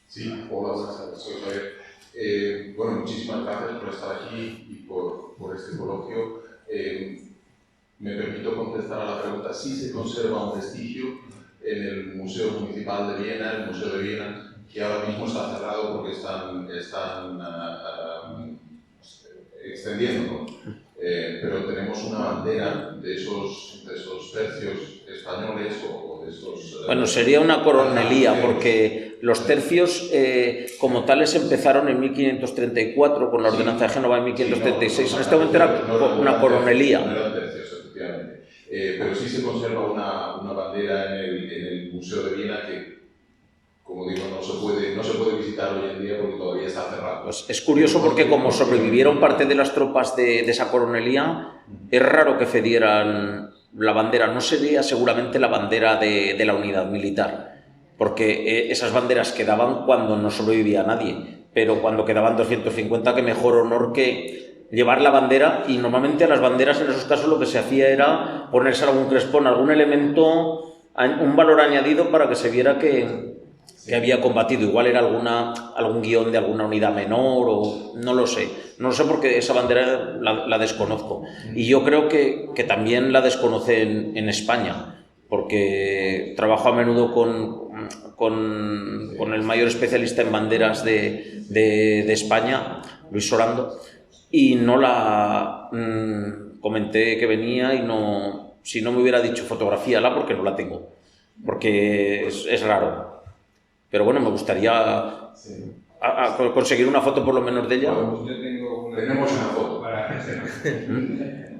Sí, hola, soy Javier. Bueno, muchísimas gracias por estar aquí y por este coloquio. Me permito contestar a la pregunta. Sí se conserva un vestigio en el Museo Municipal de Viena, el Museo de Viena, que ahora mismo está cerrado porque están extendiéndolo. Pero tenemos una bandera de esos tercios españoles o de esos... Bueno, sería una coronelía, porque los tercios como tales empezaron en 1534 con la ordenanza de Génova en 1536. En este momento era una coronelía. No eran tercios, efectivamente. Pero sí se conserva una bandera en el Museo de Viena que, como digo, no se puede visitar hoy en día porque todavía está cerrado. Pues es curioso porque como sobrevivieron parte de las tropas de esa coronelía, es raro que cedieran la bandera. No sería seguramente la bandera de la unidad militar, porque esas banderas quedaban cuando no sobrevivía nadie, pero cuando quedaban 250, qué mejor honor que llevar la bandera. Y normalmente a las banderas en esos casos lo que se hacía era ponerse algún crespón, algún elemento, un valor añadido para que se viera que había combatido. Igual era algún guión de alguna unidad menor, o no lo sé porque esa bandera la desconozco, y yo creo que también la desconocen en España, porque trabajo a menudo con el mayor especialista en banderas de España, Luis Sorando, y no la comenté que venía, y si no me hubiera dicho fotografíala, porque no la tengo, porque es raro. Pero bueno, me gustaría conseguir una foto por lo menos de ella. Yo tengo Tenemos una foto. Para hacer.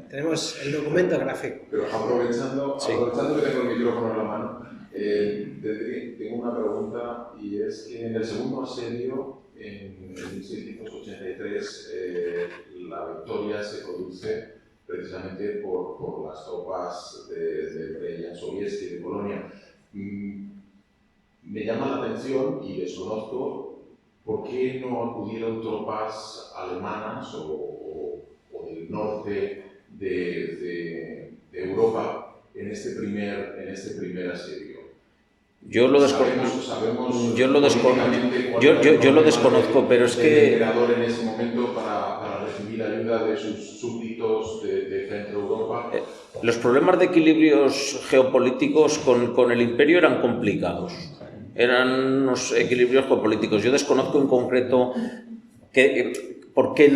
tenemos el documento gráfico. Pero aprovechando que tengo el micrófono en la mano, tengo una pregunta, y es que en el segundo asedio, en 1683, la victoria se produce precisamente por las tropas de Jan Sobieski y de Polonia. Me llama la atención y desconozco por qué no acudieron tropas alemanas o del norte de Europa en este primer asedio. Yo lo desconozco, pero es que... el emperador en ese momento para recibir ayuda de sus súbditos de Centro Europa. Los problemas de equilibrios geopolíticos con el imperio eran complicados. Eran unos equilibrios geopolíticos. Yo desconozco en concreto por qué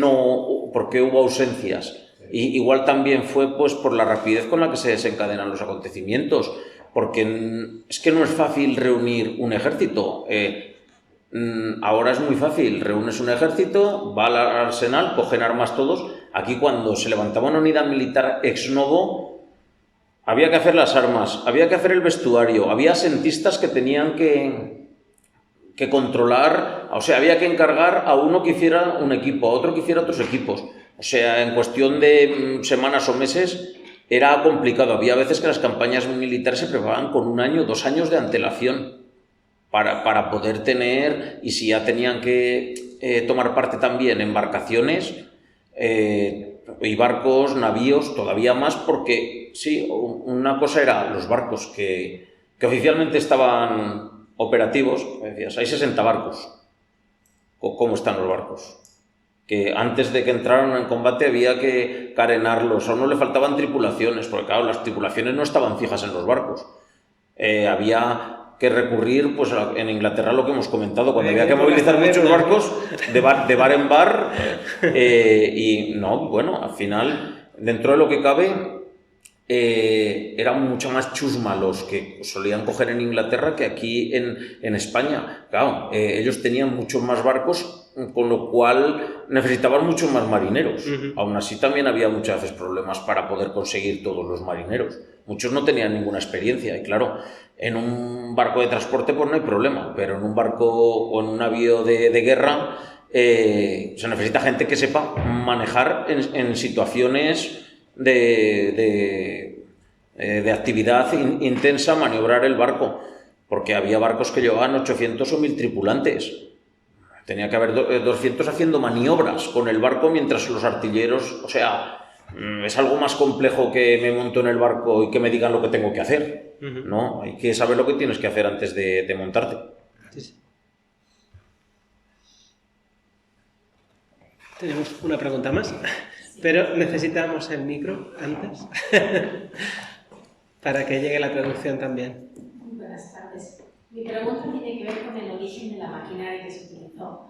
hubo ausencias. Y igual también fue pues por la rapidez con la que se desencadenan los acontecimientos. Porque es que no es fácil reunir un ejército. Ahora es muy fácil, reúnes un ejército, va al arsenal, cogen armas todos. Aquí cuando se levantaba una unidad militar ex novo, había que hacer las armas, había que hacer el vestuario, había asentistas que tenían que controlar, o sea, había que encargar a uno que hiciera un equipo, a otro que hiciera otros equipos. O sea, en cuestión de semanas o meses era complicado. Había veces que las campañas militares se preparaban con 1 año, 2 años de antelación para poder tener, y si ya tenían que tomar parte también en embarcaciones y barcos, navíos, todavía más, porque sí, una cosa era los barcos que oficialmente estaban operativos, decías, hay 60 barcos. ¿Cómo están los barcos? Que antes de que entraran en combate había que carenarlos, a uno le faltaban tripulaciones, porque claro, las tripulaciones no estaban fijas en los barcos. Había que recurrir, pues en Inglaterra lo que hemos comentado, cuando había que movilizar muchos barcos de bar en bar, y no, bueno, al final, dentro de lo que cabe, eran mucho más chusma los que solían coger en Inglaterra que aquí en España. Claro, ellos tenían muchos más barcos, con lo cual necesitaban muchos más marineros. Aún así también había muchas veces problemas para poder conseguir todos los marineros. Muchos no tenían ninguna experiencia y claro, en un barco de transporte pues no hay problema, pero en un barco o en un navío de guerra se necesita gente que sepa manejar en situaciones de actividad intensa, maniobrar el barco, porque había barcos que llevaban 800 o 1000 tripulantes. Tenía que haber 200 haciendo maniobras con el barco mientras los artilleros, o sea, es algo más complejo que me monto en el barco y que me digan lo que tengo que hacer, ¿no? Hay que saber lo que tienes que hacer antes de montarte. Sí. Tenemos una pregunta más, pero necesitamos el micro antes para que llegue la traducción también. Buenas tardes. Mi pregunta tiene que ver con el origen de la maquinaria que se utilizó.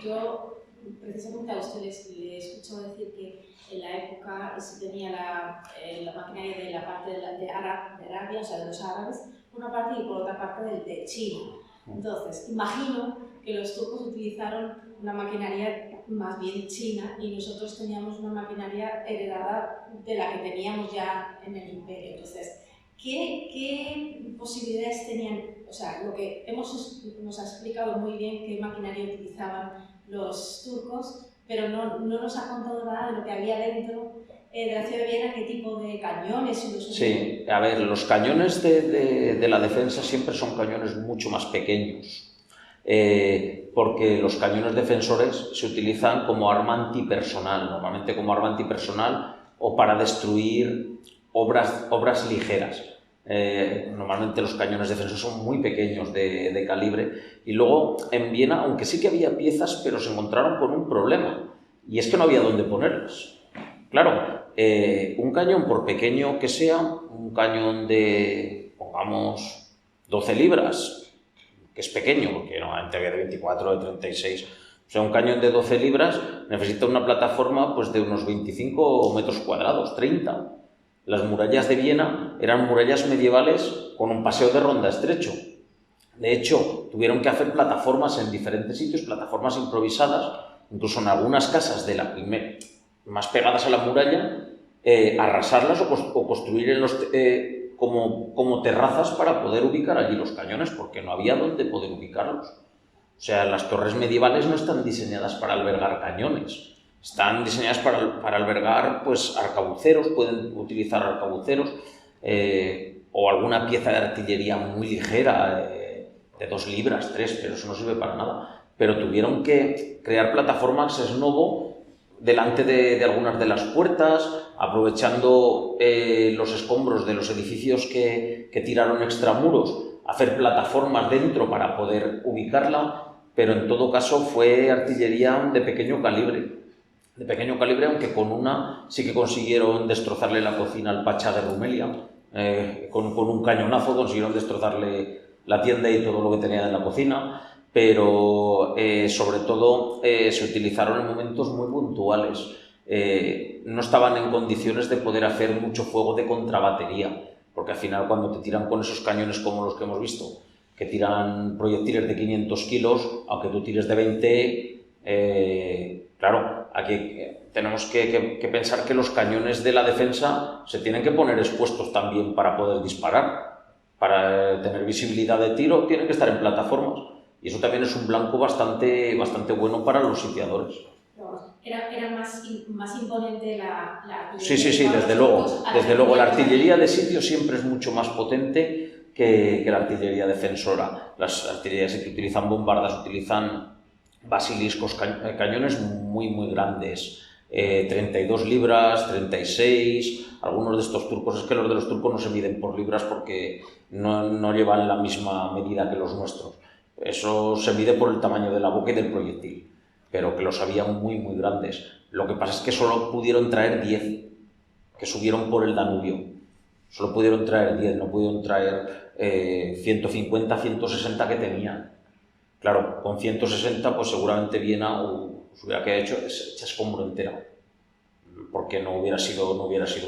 Yo, precisamente a ustedes le escucho decir que en la época se tenía la maquinaria de la parte de Arabia, o sea, de los árabes, por una parte, y por otra parte de China. Entonces, imagino que los turcos utilizaron una maquinaria más bien china y nosotros teníamos una maquinaria heredada de la que teníamos ya en el imperio. Entonces, ¿qué posibilidades tenían? O sea, lo que nos ha explicado muy bien qué maquinaria utilizaban los turcos, pero no nos ha contado nada de lo que había dentro de la ciudad de Viena, qué tipo de cañones. Sí, a ver, los cañones de la defensa siempre son cañones mucho más pequeños, porque los cañones defensores se utilizan como arma antipersonal, normalmente como arma antipersonal o para destruir obras ligeras. Normalmente los cañones defensores son muy pequeños de calibre, y luego en Viena, aunque sí que había piezas, pero se encontraron con un problema, y es que no había dónde ponerlas. Claro, un cañón, por pequeño que sea, un cañón de, pongamos, 12 libras, que es pequeño, porque normalmente había de 24 o de 36, o sea, un cañón de 12 libras necesita una plataforma pues, de unos 25 metros cuadrados, 30. Las murallas de Viena eran murallas medievales con un paseo de ronda estrecho. De hecho, tuvieron que hacer plataformas en diferentes sitios, plataformas improvisadas, incluso en algunas casas de la primera, más pegadas a la muralla, arrasarlas o construir como terrazas para poder ubicar allí los cañones, porque no había dónde poder ubicarlos. O sea, las torres medievales no están diseñadas para albergar cañones, están diseñadas para albergar pues, arcabuceros, pueden utilizar arcabuceros o alguna pieza de artillería muy ligera, de 2 libras, 3, pero eso no sirve para nada. Pero tuvieron que crear plataformas ex novo delante de algunas de las puertas, aprovechando los escombros de los edificios que tiraron extramuros, hacer plataformas dentro para poder ubicarla, pero en todo caso fue artillería de pequeño calibre, aunque con una sí que consiguieron destrozarle la cocina al Pachá de Rumelia, con un cañonazo consiguieron destrozarle la tienda y todo lo que tenía en la cocina, pero sobre todo se utilizaron en momentos muy puntuales. No estaban en condiciones de poder hacer mucho fuego de contrabatería, porque al final cuando te tiran con esos cañones como los que hemos visto, que tiran proyectiles de 500 kilos, aunque tú tires de 20, claro, aquí tenemos que pensar que los cañones de la defensa se tienen que poner expuestos también para poder disparar. Para tener visibilidad de tiro tienen que estar en plataformas, y eso también es un blanco bastante bueno para los sitiadores. Era más imponente la artillería. Sí, desde luego. La artillería de sitio siempre es mucho más potente que la artillería defensora. Las artillerías que utilizan bombardas, utilizan basiliscos, cañones muy grandes, 32 libras, 36, algunos de estos turcos, es que los de los turcos no se miden por libras porque no llevan la misma medida que los nuestros. Eso se mide por el tamaño de la boca y del proyectil, pero que los había muy grandes. Lo que pasa es que solo pudieron traer 10, que subieron por el Danubio. Solo pudieron traer 10, no pudieron traer 150, 160 que tenían. Claro, con 160 pues seguramente Viena se hubiera hecho esa escombro entera, porque no hubiera sido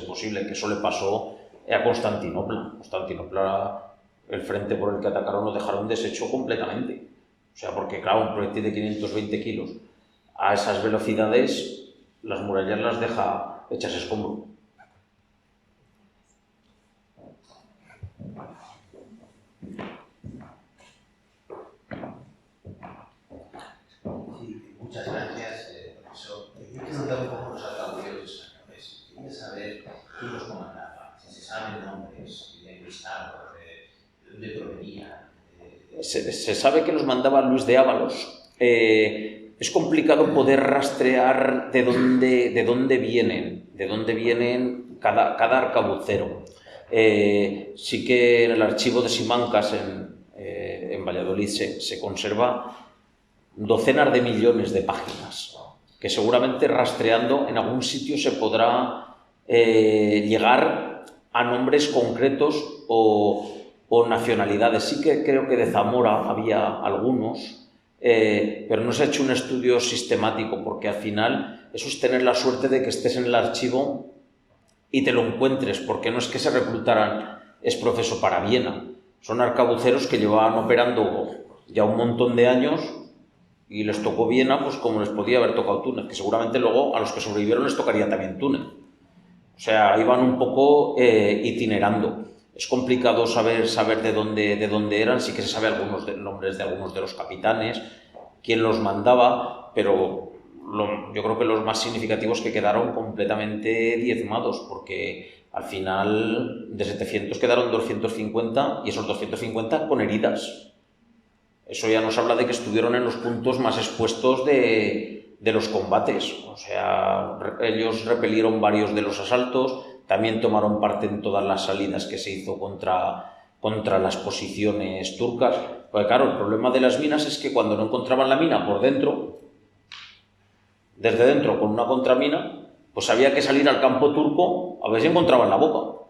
posible, que eso le pasó a Constantinopla. El frente por el que atacaron lo dejaron deshecho completamente. O sea, porque claro, un proyectil de 520 kilos a esas velocidades, las murallas las deja hechas escombro. Sí, muchas gracias, profesor. Yo quiero preguntar un poco los arcabuceros españoles. Quería saber quién los comandaba, si se saben nombres, de Cristal, de dónde provenían. Se sabe que los mandaba Luis de Ábalos. Es complicado poder rastrear de dónde vienen cada arcabucero. Sí que en el archivo de Simancas en Valladolid se conserva docenas de millones de páginas, que seguramente rastreando en algún sitio se podrá llegar a nombres concretos o nacionalidades. Sí que creo que de Zamora había algunos, pero no se ha hecho un estudio sistemático, porque al final eso es tener la suerte de que estés en el archivo y te lo encuentres, porque no es que se reclutaran exprofeso para Viena, son arcabuceros que llevaban operando ya un montón de años y les tocó Viena pues como les podía haber tocado Túnez, que seguramente luego a los que sobrevivieron les tocaría también Túnez. O sea, iban un poco itinerando. Es complicado saber de dónde eran. Sí que se sabe algunos nombres de algunos de los capitanes, quién los mandaba, pero yo creo que los más significativos que quedaron completamente diezmados, porque al final de 700 quedaron 250 y esos 250 con heridas. Eso ya nos habla de que estuvieron en los puntos más expuestos de los combates. O sea, ellos repelieron varios de los asaltos, también tomaron parte en todas las salidas que se hizo contra las posiciones turcas. Porque claro, el problema de las minas es que cuando no encontraban la mina por dentro, desde dentro con una contramina, pues había que salir al campo turco a ver si encontraban la boca.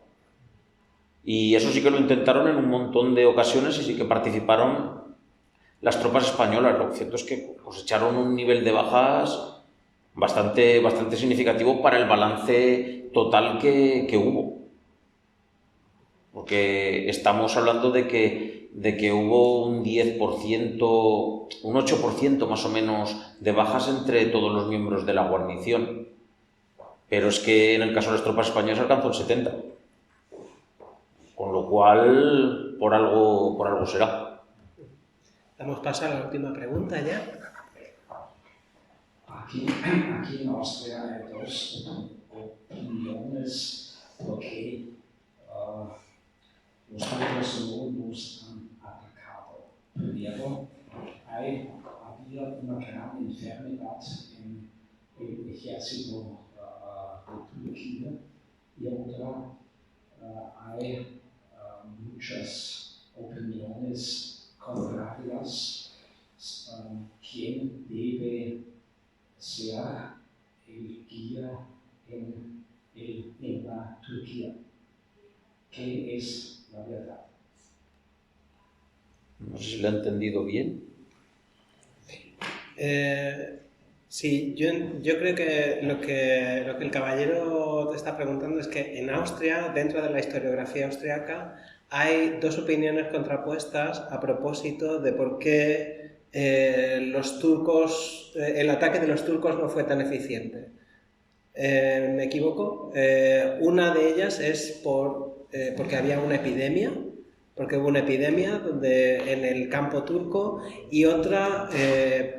Y eso sí que lo intentaron en un montón de ocasiones y sí que participaron las tropas españolas. Lo cierto es que cosecharon un nivel de bajas bastante significativo para el balance total que hubo. Porque estamos hablando de que hubo un 10%, un 8% más o menos de bajas entre todos los miembros de la guarnición. pero es que en el caso de las tropas españolas alcanzó el 70. Con lo cual, por algo será. Damos paso a la última pregunta ya. Aquí en Austria hay dos opiniones porque los turcos no nos han atacado. Primero, había una gran enfermedad en el ejército de Turquía y otra, hay muchas opiniones contrarias. ¿Quién debe ser el guía en la Turquía? ¿Qué es la verdad? No sé si lo he entendido bien. Sí, yo creo que lo que el caballero te está preguntando es que en Austria, dentro de la historiografía austriaca, hay dos opiniones contrapuestas a propósito de por qué los turcos, el ataque de los turcos no fue tan eficiente. ¿Me equivoco? Una de ellas es porque había una epidemia, porque hubo una epidemia en el campo turco, y otra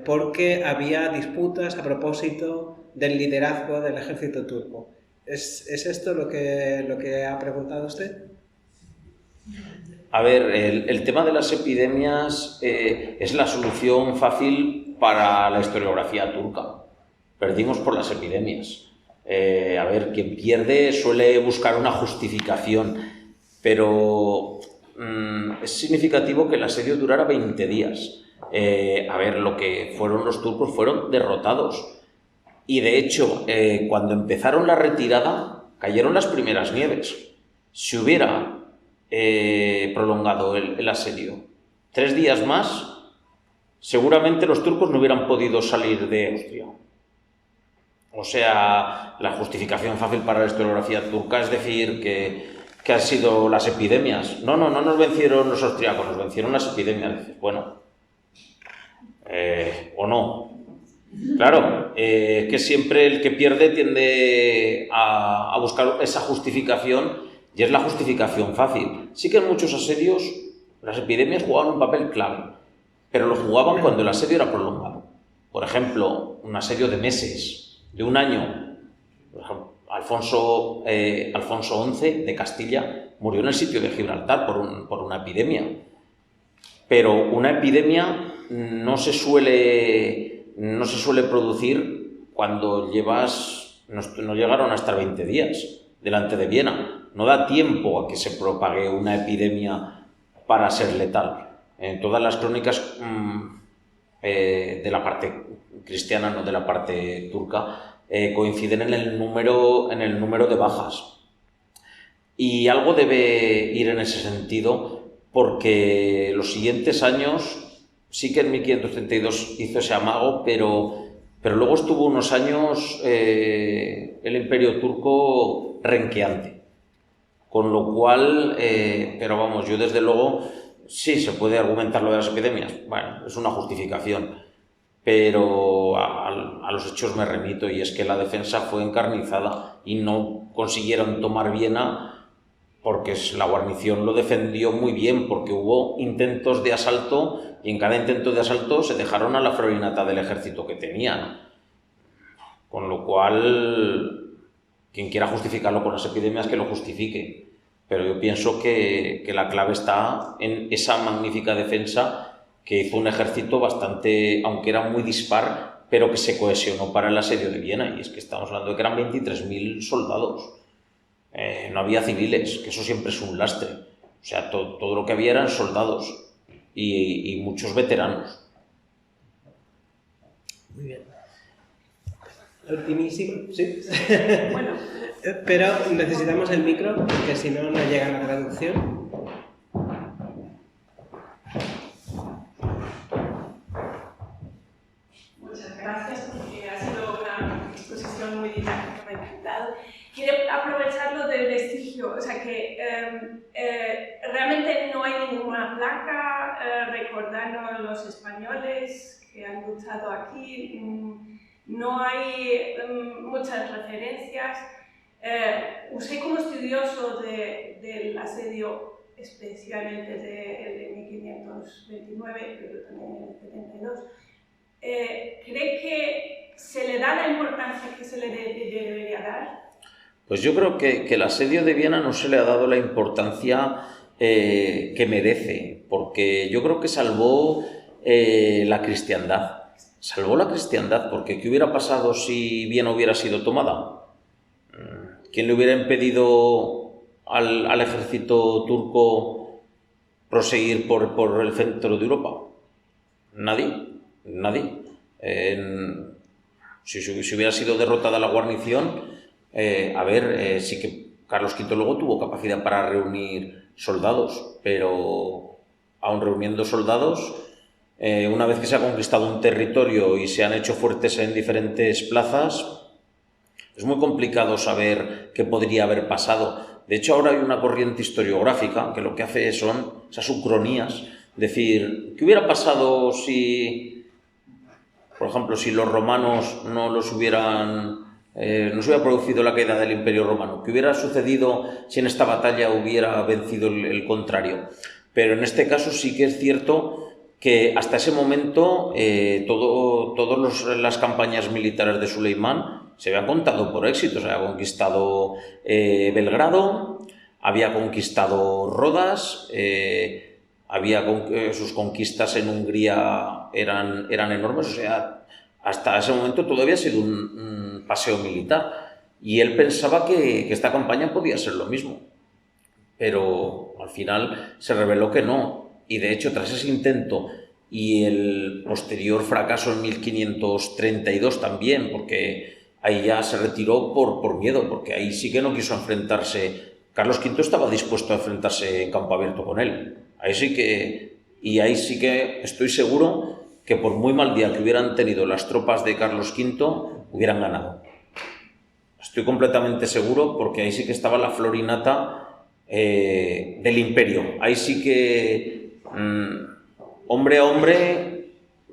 porque había disputas a propósito del liderazgo del ejército turco. ¿Es esto lo que ha preguntado usted? A ver, el tema de las epidemias es la solución fácil para la historiografía turca. Perdimos por las epidemias. A ver, quien pierde suele buscar una justificación, pero es significativo que el asedio durara 20 días. A ver, lo que fueron los turcos fueron derrotados. Y de hecho, cuando empezaron la retirada, cayeron las primeras nieves. Si hubiera prolongado el asedio 3 días más, seguramente los turcos no hubieran podido salir de Austria. O sea, la justificación fácil para la historiografía turca es decir que han sido las epidemias. No nos vencieron los austriacos, nos vencieron las epidemias. Dices, bueno, o no. Claro, que siempre el que pierde tiende a buscar esa justificación, y es la justificación fácil. Sí que en muchos asedios las epidemias jugaban un papel clave, pero lo jugaban cuando el asedio era prolongado. Por ejemplo, un asedio de meses, de un año. Por ejemplo, Alfonso XI de Castilla murió en el sitio de Gibraltar por una epidemia. Pero una epidemia no se suele producir cuando no llegaron a estar 20 días delante de Viena. No da tiempo a que se propague una epidemia para ser letal. En todas las crónicas de la parte cristiana, no de la parte turca, coinciden en el número de bajas. Y algo debe ir en ese sentido, porque los siguientes años, sí que en 1532 hizo ese amago, pero luego estuvo unos años el imperio turco renqueante. Con lo cual, pero vamos, yo desde luego, sí se puede argumentar lo de las epidemias, bueno, es una justificación, pero a los hechos me remito, y es que la defensa fue encarnizada y no consiguieron tomar Viena porque la guarnición lo defendió muy bien, porque hubo intentos de asalto y en cada intento de asalto se dejaron a la florinata del ejército que tenían. Con lo cual, quien quiera justificarlo con las epidemias, que lo justifique. Pero yo pienso que la clave está en esa magnífica defensa que hizo un ejército bastante, aunque era muy dispar, pero que se cohesionó para el asedio de Viena. Y es que estamos hablando de que eran 23.000 soldados. No había civiles, que eso siempre es un lastre. O sea, todo lo que había eran soldados y muchos veteranos. Muy bien. Ultimísimo, sí. Bueno. Pero necesitamos el micro, porque si no, no llega la traducción. Muchas gracias, porque ha sido una exposición muy didáctica, me ha encantado. Quiero aprovechar lo del vestigio, o sea que realmente no hay ninguna placa recordando a los españoles que han luchado aquí. no hay muchas referencias. Usted como estudioso del asedio, especialmente del de 1529, pero también el 72, ¿cree que se le da la importancia que se le debería dar? Pues yo creo que el asedio de Viena no se le ha dado la importancia que merece, porque yo creo que salvó la cristiandad. Salvó la cristiandad, porque ¿qué hubiera pasado si Viena hubiera sido tomada? ¿Quién le hubiera impedido al ejército turco proseguir por el centro de Europa? Nadie. Si hubiera sido derrotada la guarnición, sí que Carlos V luego tuvo capacidad para reunir soldados, pero aun reuniendo soldados, una vez que se ha conquistado un territorio y se han hecho fuertes en diferentes plazas, es muy complicado saber qué podría haber pasado. De hecho, ahora hay una corriente historiográfica que lo que hace son esas ucronías, decir, ¿qué hubiera pasado si, por ejemplo, si los romanos no se hubiera producido la caída del Imperio Romano? ¿Qué hubiera sucedido si en esta batalla hubiera vencido el contrario? Pero en este caso sí que es cierto que hasta ese momento todas las campañas militares de Suleimán se habían contado por éxito. Se había conquistado Belgrado, había conquistado Rodas, sus conquistas en Hungría eran enormes, o sea, hasta ese momento todo había sido un paseo militar, y él pensaba que esta campaña podía ser lo mismo, pero al final se reveló que no, y de hecho tras ese intento y el posterior fracaso en 1532 también, porque ahí ya se retiró por miedo, porque ahí sí que no quiso enfrentarse. Carlos V estaba dispuesto a enfrentarse en campo abierto con él. Ahí sí que estoy seguro que por muy mal día que hubieran tenido las tropas de Carlos V, hubieran ganado. Estoy completamente seguro, porque ahí sí que estaba la flor y nata del imperio. Ahí sí que, hombre a hombre,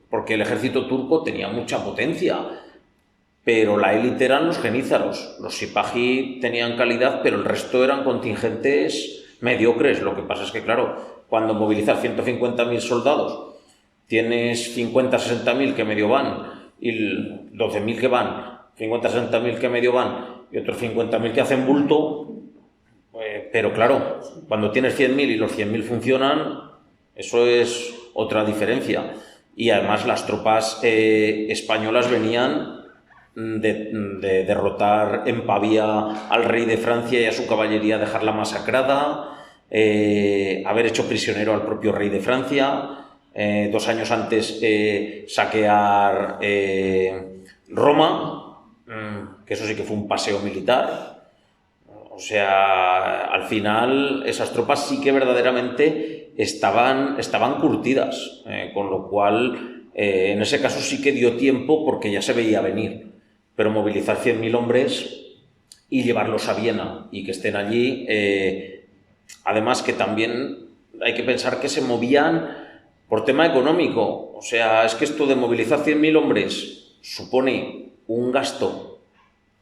porque el ejército turco tenía mucha potencia, pero la élite eran los genízaros. Los sipahi tenían calidad, pero el resto eran contingentes mediocres. Lo que pasa es que, claro, cuando movilizas 150.000 soldados, tienes 50-60.000 que medio van, y 12.000 que van, 50-60.000 que medio van, y otros 50.000 que hacen bulto, pero claro, cuando tienes 100.000 y los 100.000 funcionan, eso es otra diferencia. Y además las tropas españolas venían de derrotar en Pavía al rey de Francia y a su caballería, dejarla masacrada, haber hecho prisionero al propio rey de Francia, 2 años antes saquear Roma, que eso sí que fue un paseo militar. O sea, al final esas tropas sí que verdaderamente estaban curtidas, con lo cual en ese caso sí que dio tiempo, porque ya se veía venir. Pero movilizar 100.000 hombres y llevarlos a Viena y que estén allí, además que también hay que pensar que se movían por tema económico. O sea, es que esto de movilizar 100.000 hombres supone un gasto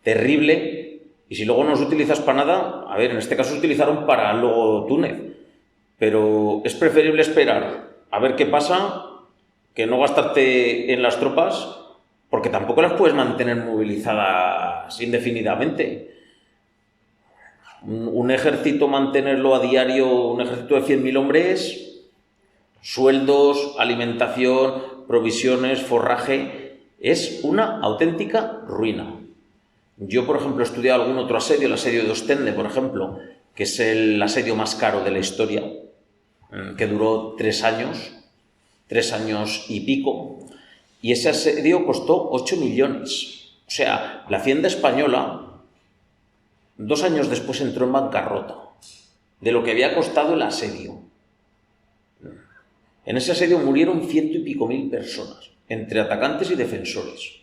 terrible, y si luego no los utilizas para nada, a ver, en este caso se utilizaron para luego Túnez, pero es preferible esperar a ver qué pasa que no gastarte en las tropas, porque tampoco las puedes mantener movilizadas indefinidamente. Un ejército, mantenerlo a diario, un ejército de 100.000 hombres, sueldos, alimentación, provisiones, forraje, es una auténtica ruina. Yo, por ejemplo, he estudiado algún otro asedio, el asedio de Ostende, por ejemplo, que es el asedio más caro de la historia, que duró 3 años y pico, y ese asedio costó 8 millones. O sea, la Hacienda española 2 años después entró en bancarrota de lo que había costado el asedio. En ese asedio murieron 100 y pico mil personas, entre atacantes y defensores,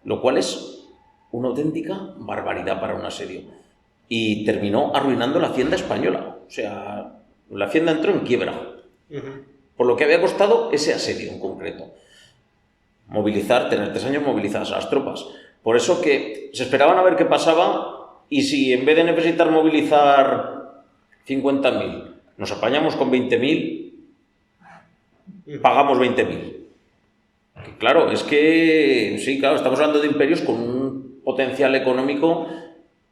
lo cual es una auténtica barbaridad para un asedio. Y terminó arruinando la Hacienda española. O sea, la Hacienda entró en quiebra por lo que había costado ese asedio en concreto. movilizar, tener 3 años movilizadas a las tropas. Por eso que se esperaban a ver qué pasaba, y si en vez de necesitar movilizar 50.000, nos apañamos con 20.000, pagamos 20.000. Claro, es que, sí, claro, estamos hablando de imperios con un potencial económico,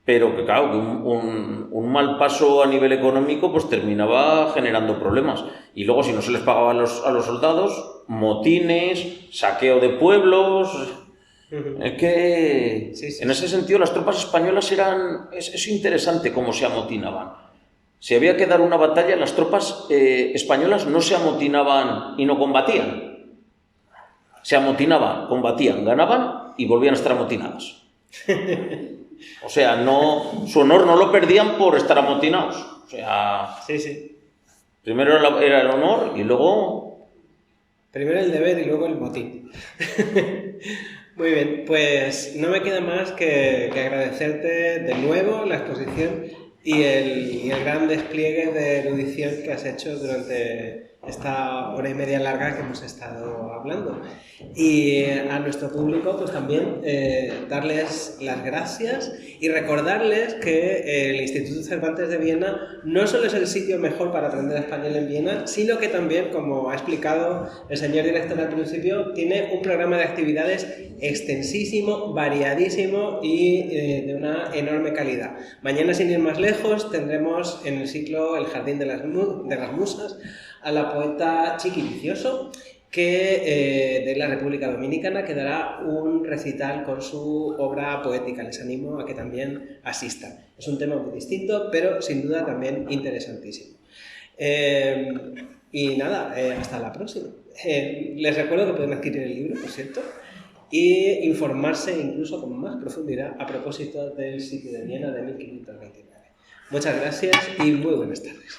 pero que, claro, que un mal paso a nivel económico pues terminaba generando problemas. Y luego, si no se les pagaba a los soldados, motines, saqueo de pueblos. Es que, en ese sentido, las tropas españolas es interesante cómo se amotinaban. Si había que dar una batalla, las tropas españolas no se amotinaban y no combatían. Se amotinaban, combatían, ganaban y volvían a estar amotinadas. O sea, su honor no lo perdían por estar amotinados. O sea, primero era el honor y luego... Primero el deber y luego el motín. Muy bien, pues no me queda más que agradecerte de nuevo la exposición y el gran despliegue de erudición que has hecho durante esta hora y media larga que hemos estado hablando. Y a nuestro público pues también darles las gracias y recordarles que el Instituto Cervantes de Viena no solo es el sitio mejor para aprender español en Viena, sino que también, como ha explicado el señor director al principio, tiene un programa de actividades extensísimo, variadísimo y de una enorme calidad. Mañana, sin ir más lejos, tendremos en el ciclo El Jardín de las Musas a la poeta Chiqui Vicioso, que de la República Dominicana, que dará un recital con su obra poética. Les animo a que también asistan. Es un tema muy distinto, pero sin duda también interesantísimo. Y nada, hasta la próxima. Les recuerdo que pueden adquirir el libro, por cierto, y informarse incluso con más profundidad a propósito del sitio de Viena de 1529. Muchas gracias y muy buenas tardes.